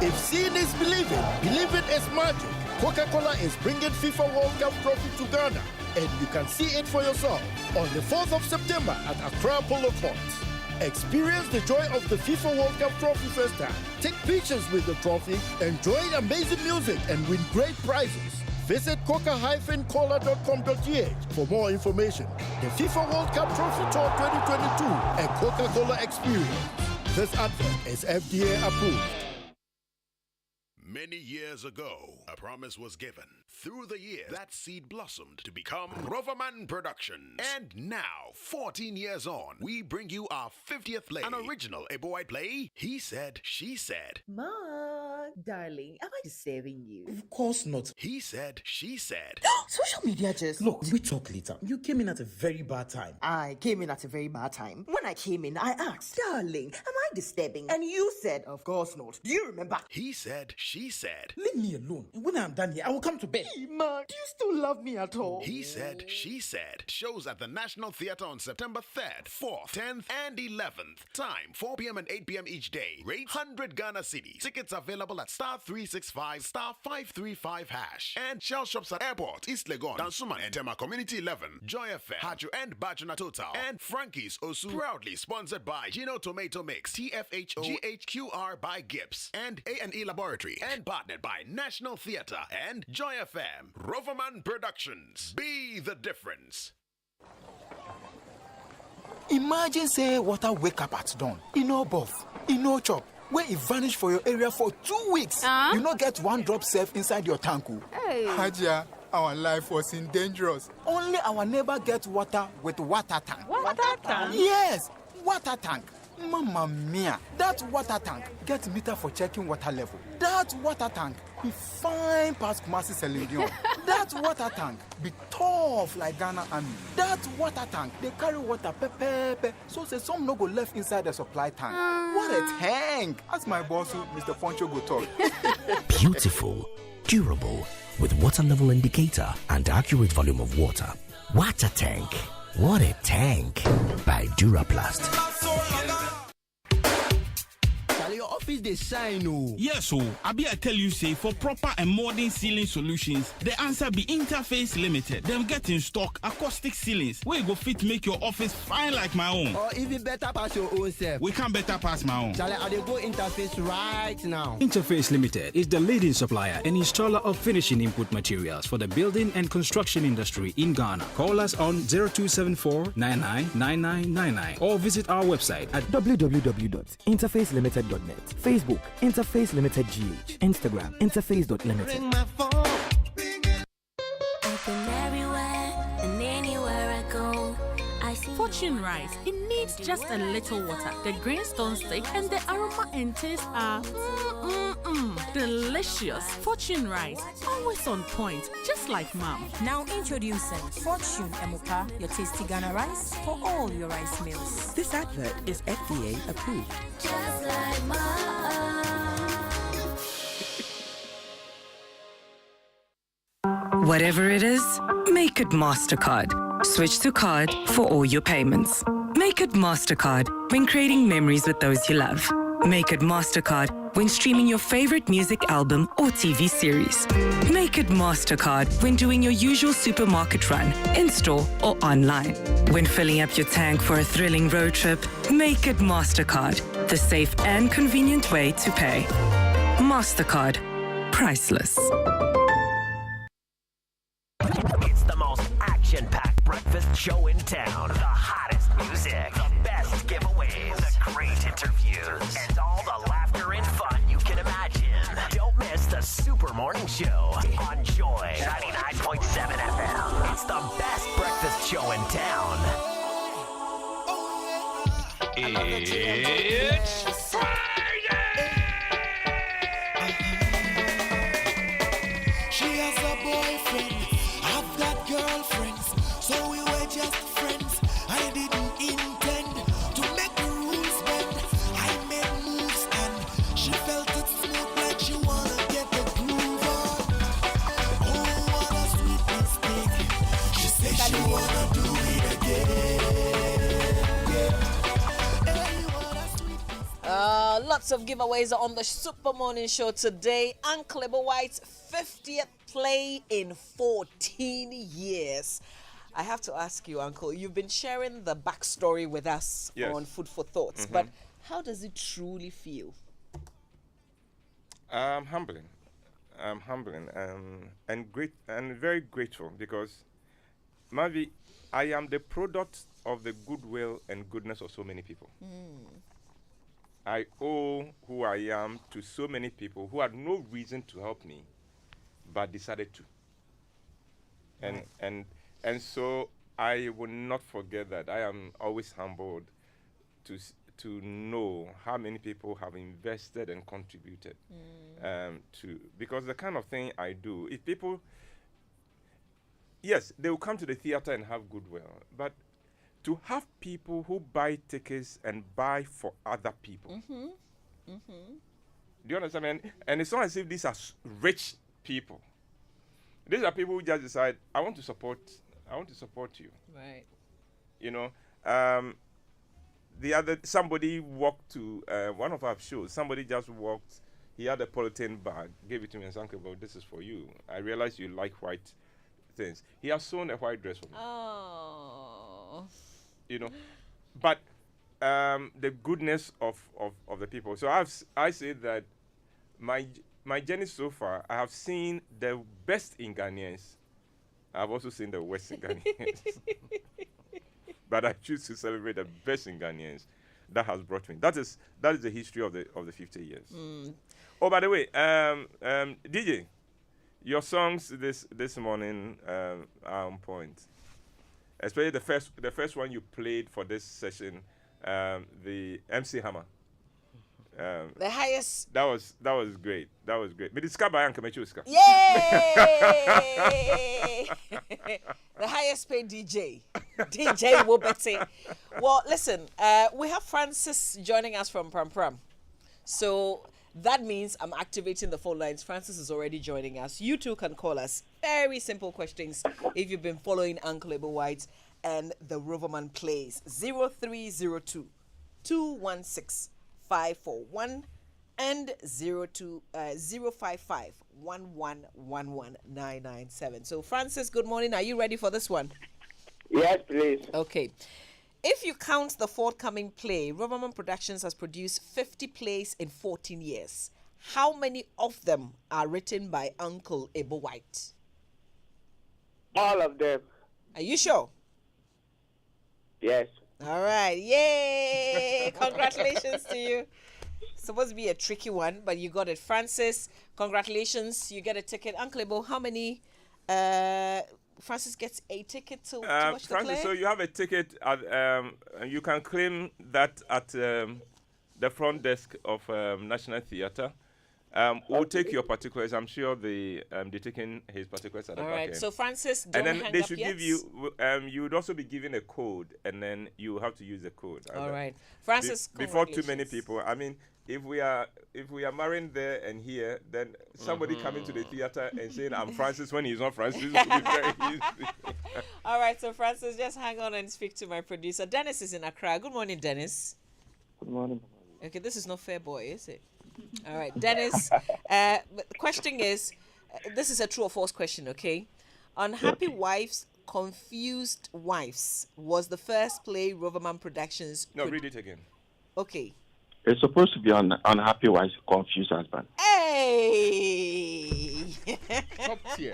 If seeing is believing, believing is magic. Coca-Cola is bringing FIFA World Cup trophy to Ghana, and you can see it for yourself on the 4th of September at Accra Polo Courts. Experience the joy of the FIFA World Cup trophy first time. Take pictures with the trophy, enjoy amazing music, and win great prizes. Visit coca-cola.com.gh for more information. The FIFA World Cup Trophy Tour 2022 and Coca-Cola Experience. This advert is FDA approved. Many years ago, a promise was given. Through the years, that seed blossomed to become Roverman Productions. And now, 14 years on, we bring you our 50th play. An original Eboy play, He Said, She Said. Ma, darling, am I disturbing you? Of course not. He Said, She Said. Social media just... Look, we talk later. You came in at a very bad time. I came in at a very bad time. When I came in, I asked, darling, am I disturbing? And you said, of course not. Do you remember? He Said, She Said. Leave me alone. When I'm done here, I will come to bed. Ma, do you still love me at all? He Said, She Said. Shows at the National Theatre on September 3rd, 4th, 10th, and 11th. Time, 4 p.m. and 8 p.m. each day. Rate 100 Ghana Cedi. Tickets available at *365 *535 #. And Shell Shops at Airport, East Legon, Dansuman, and Tema Community 11, Joy FM, Haju and Bajuna Total, and Frankie's Osu. Proudly sponsored by Gino Tomato Mix, TFHO, GHQR by Gibbs, and A&E Laboratory, and partnered by National Theatre and Joy FM. Roverman Productions. Be the difference. Imagine say water wake up at dawn. You know buff, you know chop. Where it vanish for your area for 2 weeks. You not get one drop safe inside your tanku. Hey. Hajia, our life was in dangerous. Only our neighbor gets water with water tank. Water tank? Yes, water tank. Mamma mia, that water tank gets meter for checking water level. That water tank be fine past Kumasi Selindion. That water tank be tough like Ghana Army. That water tank, they carry water pepe, so say some no go left inside the supply tank. What a tank! As my boss, Mr. Poncho, go talk. Beautiful, durable, with water level indicator and accurate volume of water. Water tank. What a tank. By Duraplast. Your office they shine, oh. Yes, so I tell you, say for proper and modern ceiling solutions, the answer be Interface Limited. Them get in stock acoustic ceilings where you go fit make your office fine like my own. Or even better pass your own self. We can better pass my own. Shall I go Interface right now? Interface Limited is the leading supplier and installer of finishing input materials for the building and construction industry in Ghana. Call us on 0274 999999 or visit our website at www.interfacelimited.net. Facebook, Interface Limited GH. Instagram, interface.limited. Fortune rice, it needs just a little water. The greenstone stick and the aroma and taste are delicious. Fortune rice, always on point, just like mom. Now introducing Fortune Emuka, your tasty Ghana rice for all your rice meals. This advert is FDA approved. Just like mom. Whatever it is, make it MasterCard. Switch to card for all your payments. Make it MasterCard when creating memories with those you love. Make it MasterCard when streaming your favorite music album or TV series. Make it MasterCard when doing your usual supermarket run, in-store or online. When filling up your tank for a thrilling road trip, make it MasterCard, the safe and convenient way to pay. MasterCard. Priceless. It's the most action-packed breakfast show in town. The hottest music, the best giveaways, the great interviews, and all the laughter and fun you can imagine. Don't miss the Super Morning Show on Joy 99.7 FM. It's the best breakfast show in town. It's Friday! She has a boyfriend, I've got girlfriends, so we were just friends. I didn't intend to make the rules bend. I made moves and she felt it smooth like she wanna get the groove on. Oh, what a sweet mistake. She said she wanna do it again. Lots of giveaways are on the Super Morning Show today. Uncle White's 50th play in 14 years. I have to ask you, Uncle, you've been sharing the backstory with us on Food for Thoughts, but how does it truly feel? Humbling. And great and very grateful because maybe I am the product of the goodwill and goodness of so many people. I owe who I am to so many people who had no reason to help me, but decided to. And so I will not forget that. I am always humbled to know how many people have invested and contributed to, because the kind of thing I do, if people, yes, they will come to the theater and have goodwill, but to have people who buy tickets and buy for other people. Do you understand? And it's not as if these are rich people. These are people who just decide, I want to support you. Right. You know, somebody walked to one of our shows. Somebody just walked. He had a polythene bag, gave it to me and said, "Uncle, well, this is for you. I realize you like white things." He has sewn a white dress for me. Oh. You know, but the goodness of the people. So I say that my journey so far, I have seen the best in Ghanaians. I've also seen the worst in Ghanaians. But I choose to celebrate the best in Ghanaians. That has brought me. That is the history of the 50 years. Oh, by the way, DJ, Your songs this morning are on point. Especially the first one you played for this session, the MC Hammer. The highest. That was great. That was great. But it's Kabayan Kamechuska. Yay! The highest paid DJ. DJ Wobete. Well, listen, we have Francis joining us from Pram Pram. So that means I'm activating the phone lines. Francis is already joining us. You two can call us. Very simple questions if you've been following Uncle Abel White and the Roverman Plays. 0302 216 541 and 055 1111997. So Francis, good morning. Are you ready for this one? Yes, please. Okay. If you count the forthcoming play, Roverman Productions has produced 50 plays in 14 years. How many of them are written by Uncle Abel White? All of them. Are you sure? Yes. All right. Yay! Congratulations to you. Supposed to be a tricky one, but you got it. Francis, congratulations. You get a ticket. Uncle Abel, how many... Francis gets a ticket to watch the play? So you have a ticket. You can claim that at the front desk of National Theatre. We'll take your particulars. I'm sure they're taking his particulars at the back end. All right. So Francis, don't and then hang they up should yet. give you. You would also be given a code, and then you have to use the code. All right, Francis. Before too many people. I mean, if we are marrying there and here, then somebody coming to the theater and saying I'm Francis when he's not Francis will be very easy. All right, so Francis, just hang on and speak to my producer. Dennis is in Accra. Good morning, Dennis. Good morning. Okay, this is not fair, boy, is it? All right, Dennis. The question is, this is a true or false question, okay? Unhappy Wives, Confused Wives was the first play Roverman Productions. No, read it again. Okay. It's supposed to be on Unhappy Wife, Confused Husband. Hey! Top tier.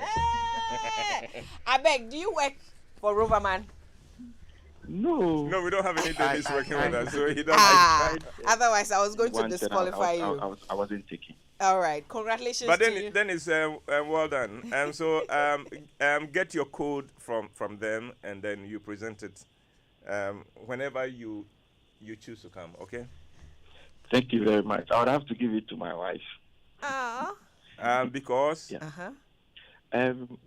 I beg, do you work for Roverman? No. No, we don't have any Dennis working with us, so he doesn't. Otherwise, I was going to disqualify you. I wasn't taking. All right, congratulations. But to you. then it's well done. So get your code from them, and then you present it whenever you choose to come. Okay. Thank you very much. I would have to give it to my wife. Because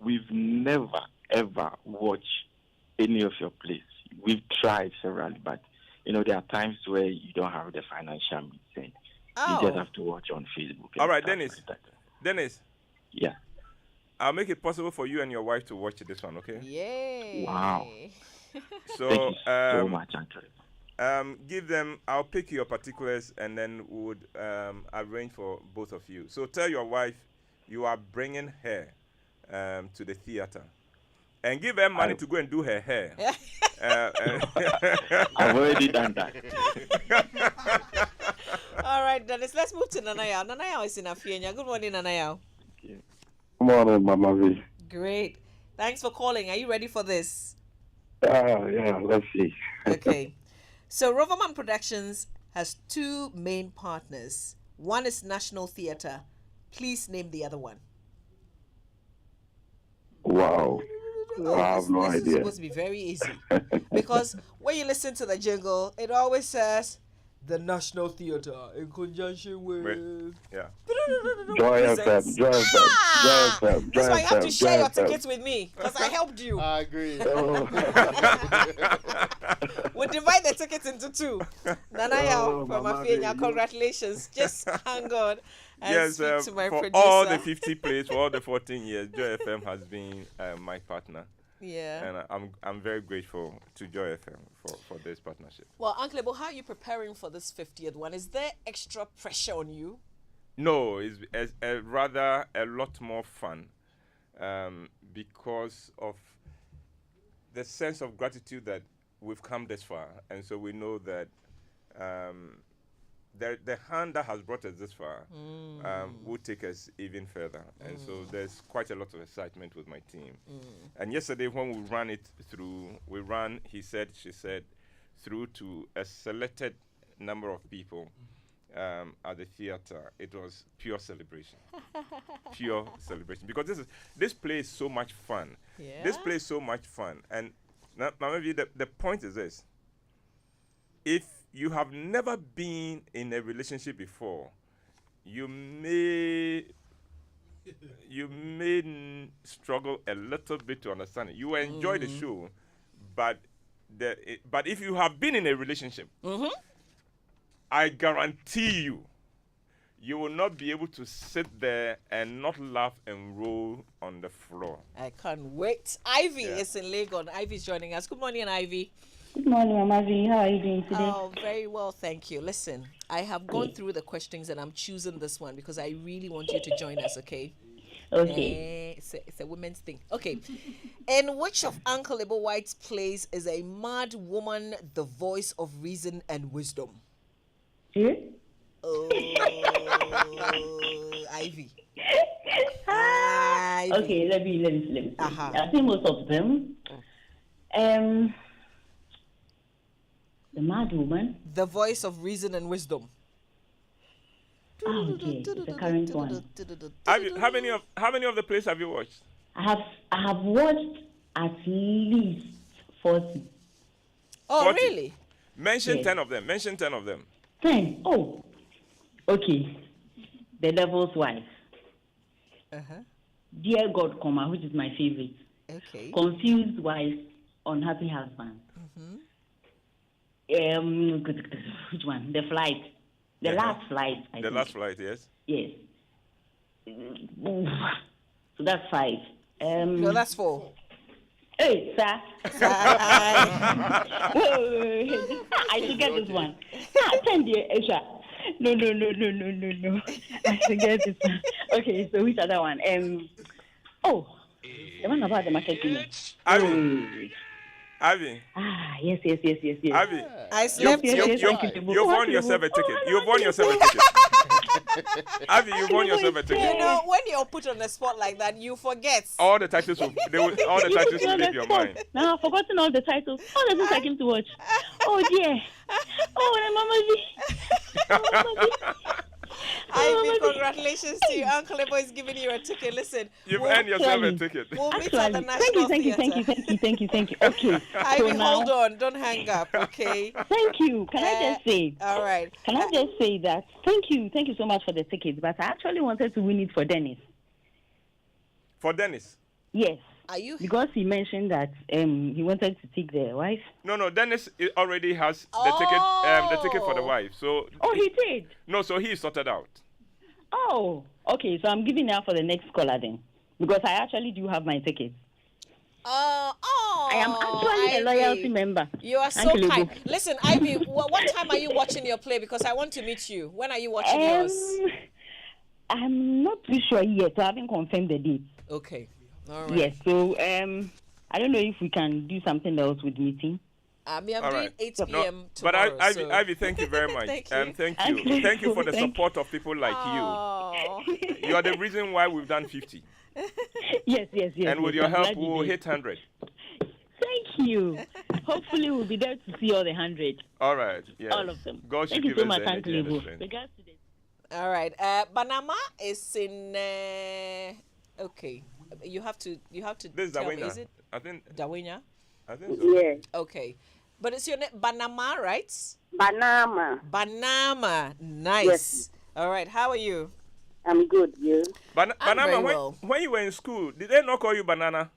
we've never ever watched any of your plays. We've tried several, but there are times where you don't have the financial means, and you just have to watch on Facebook. All right, Dennis. Dennis. Yeah. I'll make it possible for you and your wife to watch this one, okay? Yay. Wow. So, thank you so much, Uncle. Give them, I'll pick your particulars and then we would arrange for both of you. So tell your wife you are bringing her to the theater. And give her money to go and do her hair. I've already done that. All right, Dennis, let's move to Nanayao. Nanayao is in Afienya. Good morning, Nanayao. Good morning, Mama V. Great. Thanks for calling. Are you ready for this? Yeah, let's see. Okay. So Roverman Productions has two main partners. One is National Theatre. Please name the other one. Wow. I have no This is idea. supposed to be very easy. Because when you listen to the jingle, it always says the National Theatre in conjunction with... Yeah. Joy FM, Joy FM, Joy FM, That's why you have to share your FM. tickets with me, because I helped you. I agree. We'll divide the tickets into two. Nanayao from Mama Afienya, V. congratulations. Just hang on and Yes, speak to my for producer. all the 50 plays, for all the 14 years, Joy FM has been my partner. Yeah. And I'm very grateful to Joy FM for this partnership. Well, Uncle Ebo, how are you preparing for this 50th one? Is there extra pressure on you? No, it's rather a lot more fun because of the sense of gratitude that we've come this far. And so we know that the hand that has brought us this far will take us even further. And so there's quite a lot of excitement with my team. And yesterday when we ran it through, he said, she said, through to a selected number of people. at the theater, it was pure celebration. Pure celebration. Because this play is so much fun. Yeah. This play is so much fun. And now maybe the point is this. If you have never been in a relationship before, you may struggle a little bit to understand it. You will enjoy the show, but if you have been in a relationship, I guarantee you will not be able to sit there and not laugh and roll on the floor. I can't wait. Ivy is in Lagos. Ivy's joining us. Good morning, Ivy. Good morning, Mama. How are you doing today? Oh, very well, thank you. Listen, I have gone through the questions and I'm choosing this one because I really want you to join us, okay? Okay. It's a women's thing. Okay. In which of Uncle Ebo White's plays is a mad woman the voice of reason and wisdom? Oh, Ivy. Okay, let me. I think most of them. The mad woman. The voice of reason and wisdom. Okay, the current one. How many of the plays have you watched? I have watched at least 40. Oh, 40. Really? Mention Yes. 10 of them. Mention 10 of them. 10. Oh, okay. The Devil's Wife. Dear God, which is my favorite. Okay. Confused Wife, Unhappy Husband. Which one? The Flight. The Last Flight. I think. Last Flight, yes. Yes. So that's 5. No, that's 4. Hey, sir. I should get this one. 10 dear Aisha. No. I should get this one. Okay, so which other one? The one about the marketing. Abby. Yes. Abby. I slept. You've won yourself a ticket. You've won yourself a ticket. Abby, you've won yourself a ticket. You know, when you're put on the spot like that, you forget. All the titles will leave your mind. No, I've forgotten all the titles. All the things I came to watch. Oh dear. Oh, Mama. Ivy, congratulations to you. Uncle Ebo is giving you a ticket. Listen, You've earned yourself a ticket. We'll meet at the National Thank you. Okay. Ivy, so now, hold on. Don't hang up, okay? Thank you. Can I just say? All right. Can I just say that? Thank you so much for the tickets, but I actually wanted to win it for Dennis. For Dennis? Yes. Are you? Because he mentioned that he wanted to take the wife. No. Dennis already has the ticket for the wife. So. Oh, he did. No, so he sorted out. Oh, okay. So I'm giving out for the next caller then, because I actually do have my tickets. I am actually a loyalty member. You are so kind. Listen, Ivy, what time are you watching your play? Because I want to meet you. When are you watching yours? I'm not too sure yet. So I haven't confirmed the date. Okay. All right. Yes. So I don't know if we can do something else with meeting. I'm doing 8 p.m. But tomorrow. Ivy, thank you very much. Thank you. Thank you for the support of people like you. You are the reason why we've done 50. Yes. And with your help, we will hit 100. Thank you. Hopefully, we'll be there to see all the 100. All right. Yes. All of them. God should Thank you give so us much, the energy and Uncle the Ebo. strength. All right. Banama is in. Okay. You have to. This is tell me. Dawina. Is it I think. Dawina? I think so. Yeah. Okay. But it's your name, Banama, right? Banama. Nice. Yes. All right. How are you? I'm good. You? Banana, very well. when you were in school, did they not call you Banana?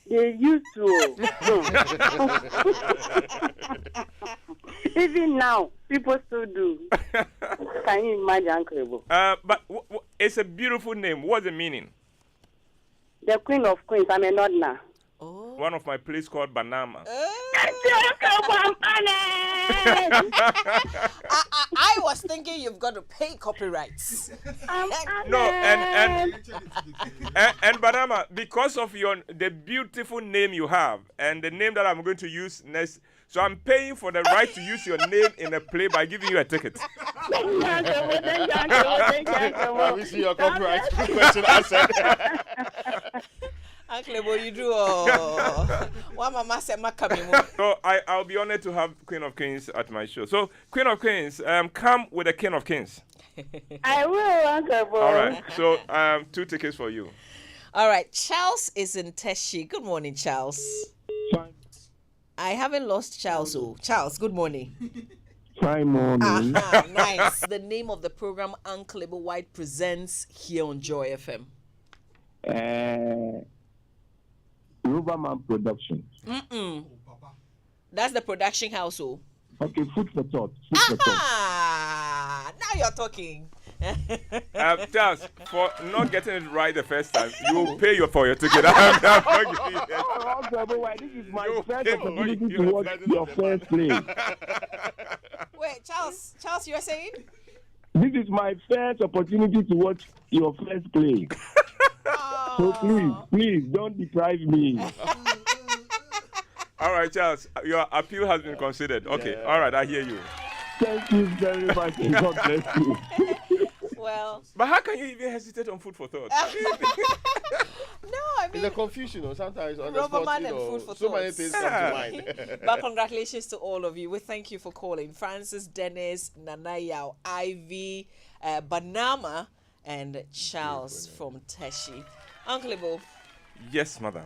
They used to. Even now, people still do. Can you imagine, Uncle Ebo? But it's a beautiful name. What's the meaning? The Queen of Queens. I'm a Nodna. One of my plays called Banama. I was thinking you've got to pay copyrights. No, and Banama, because of the beautiful name you have and the name that I'm going to use next, so I'm paying for the right to use your name in a play by giving you a ticket. We see your copyright question answered. Uncle Ebo, you do. So I'll be honored to have Queen of Kings at my show. So Queen of Kings, come with the King of Kings. I will, Uncle Bo. All right. So 2 tickets for you. All right. Charles is in Teshi. Good morning, Charles. Fine. I haven't lost Charles. Oh, Charles, good morning. Fine morning. Nice. The name of the program Uncle White presents here on Joy FM. Riverman Production. That's the production house. Oh. Okay, food for thought. Now you're talking. Charles, for not getting it right the first time, you will pay for your ticket. I'm not giving you that. This is my first opportunity to watch your first play. Wait, Charles, you are saying? This is my first opportunity to watch your first play. So please, don't deprive me. All right, Charles, your appeal has been considered. Okay, all right, I hear you. Thank you very much, and God bless you. Well, but how can you even hesitate on food for thought? No, I mean, it's a confusion, or sometimes on the Rubber spot, man and food for so thought. many things come to mind. But congratulations to all of you. We thank you for calling. Francis, Dennis, Nanayao, Ivy, Banama, and Charles from Teshi. Uncle Ibo. Yes, madam.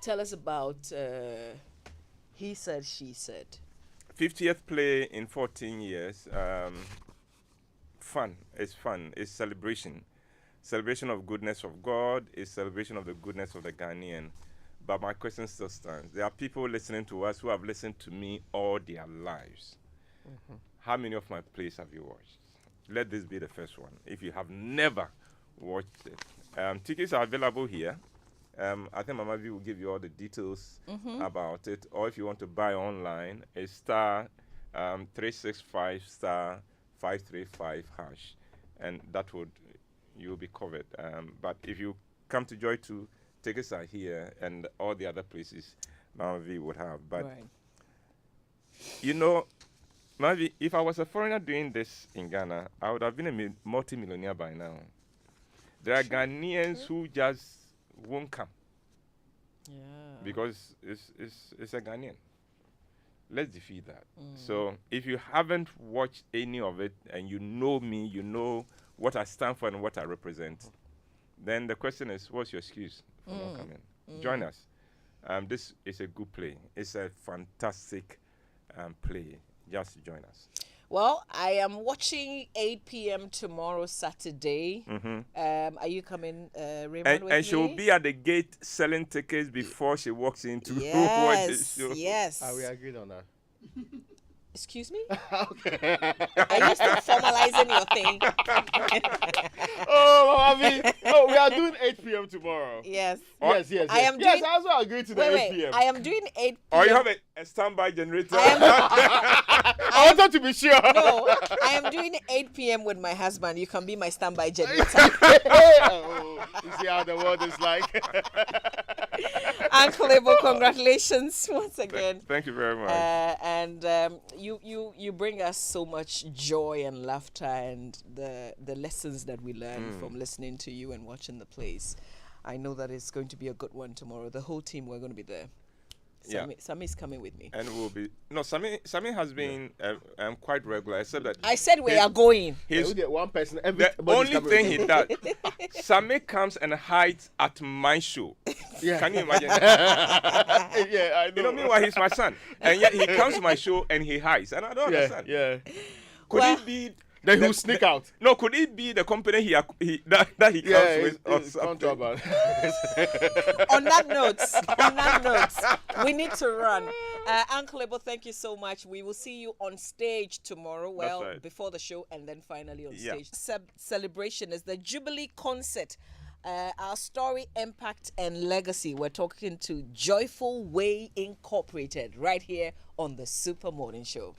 Tell us about He Said, She Said. 50th play in 14 years. Fun. It's fun. It's celebration. Celebration of goodness of God. It's celebration of the goodness of the Ghanaian. But my question still stands. There are people listening to us who have listened to me all their lives. Mm-hmm. How many of my plays have you watched? Let this be the first one. If you have never watched it. Tickets are available here. I think Mama V will give you all the details about it. Or if you want to buy online, it's star 365 star 535 hash, and that would you'll be covered. But if you come to Joy 2, tickets are here, and all the other places Mama V would have. But you know, Mama V, if I was a foreigner doing this in Ghana, I would have been a multi-millionaire by now. There are Ghanaians who just won't come. Yeah. Because it's a Ghanaian. Let's defeat that. So if you haven't watched any of it and you know me, you know what I stand for and what I represent, then the question is, what's your excuse for not coming? Join us. This is a good play. It's a fantastic play. Just join us. Well, I am watching 8 p.m. tomorrow, Saturday. Are you coming, Raymond, with me? And she will be at the gate selling tickets before she walks into watch the show. Yes. We agreed on that. Excuse me? Okay. Are you still formalizing your thing? We are doing 8 p.m. tomorrow. Yes. Yes. I am doing, I also agree to the 8 p.m. I am doing 8 p.m. Or you have a standby generator. I wanted to be sure. No, I am doing 8 p.m. with my husband. You can be my standby generator. You see how the world is like. Uncle Ebo, congratulations once again. Thank you very much. And you bring us so much joy and laughter and the lessons that we learn from listening to you and watching the plays. I know that it's going to be a good one tomorrow. The whole team, we're going to be there. Sammy is coming with me. And we'll be... No, Sammy has been quite regular, except that... I said we are going. We get one person. The only thing he does, Sammy comes and hides at my show. Yeah. Can you imagine? Yeah, I know. You know, meanwhile, he's my son. And yet he comes to my show and he hides. And I don't understand. Yeah. Could it be... Then he'll sneak out. No, could it be the company that he comes with or something? On that note, we need to run. Uncle Ebo, thank you so much. We will see you on stage tomorrow. Well, before the show and then finally on stage. Celebration is the Jubilee concert. Our story, impact, and legacy. We're talking to Joyful Way Incorporated right here on the Super Morning Show.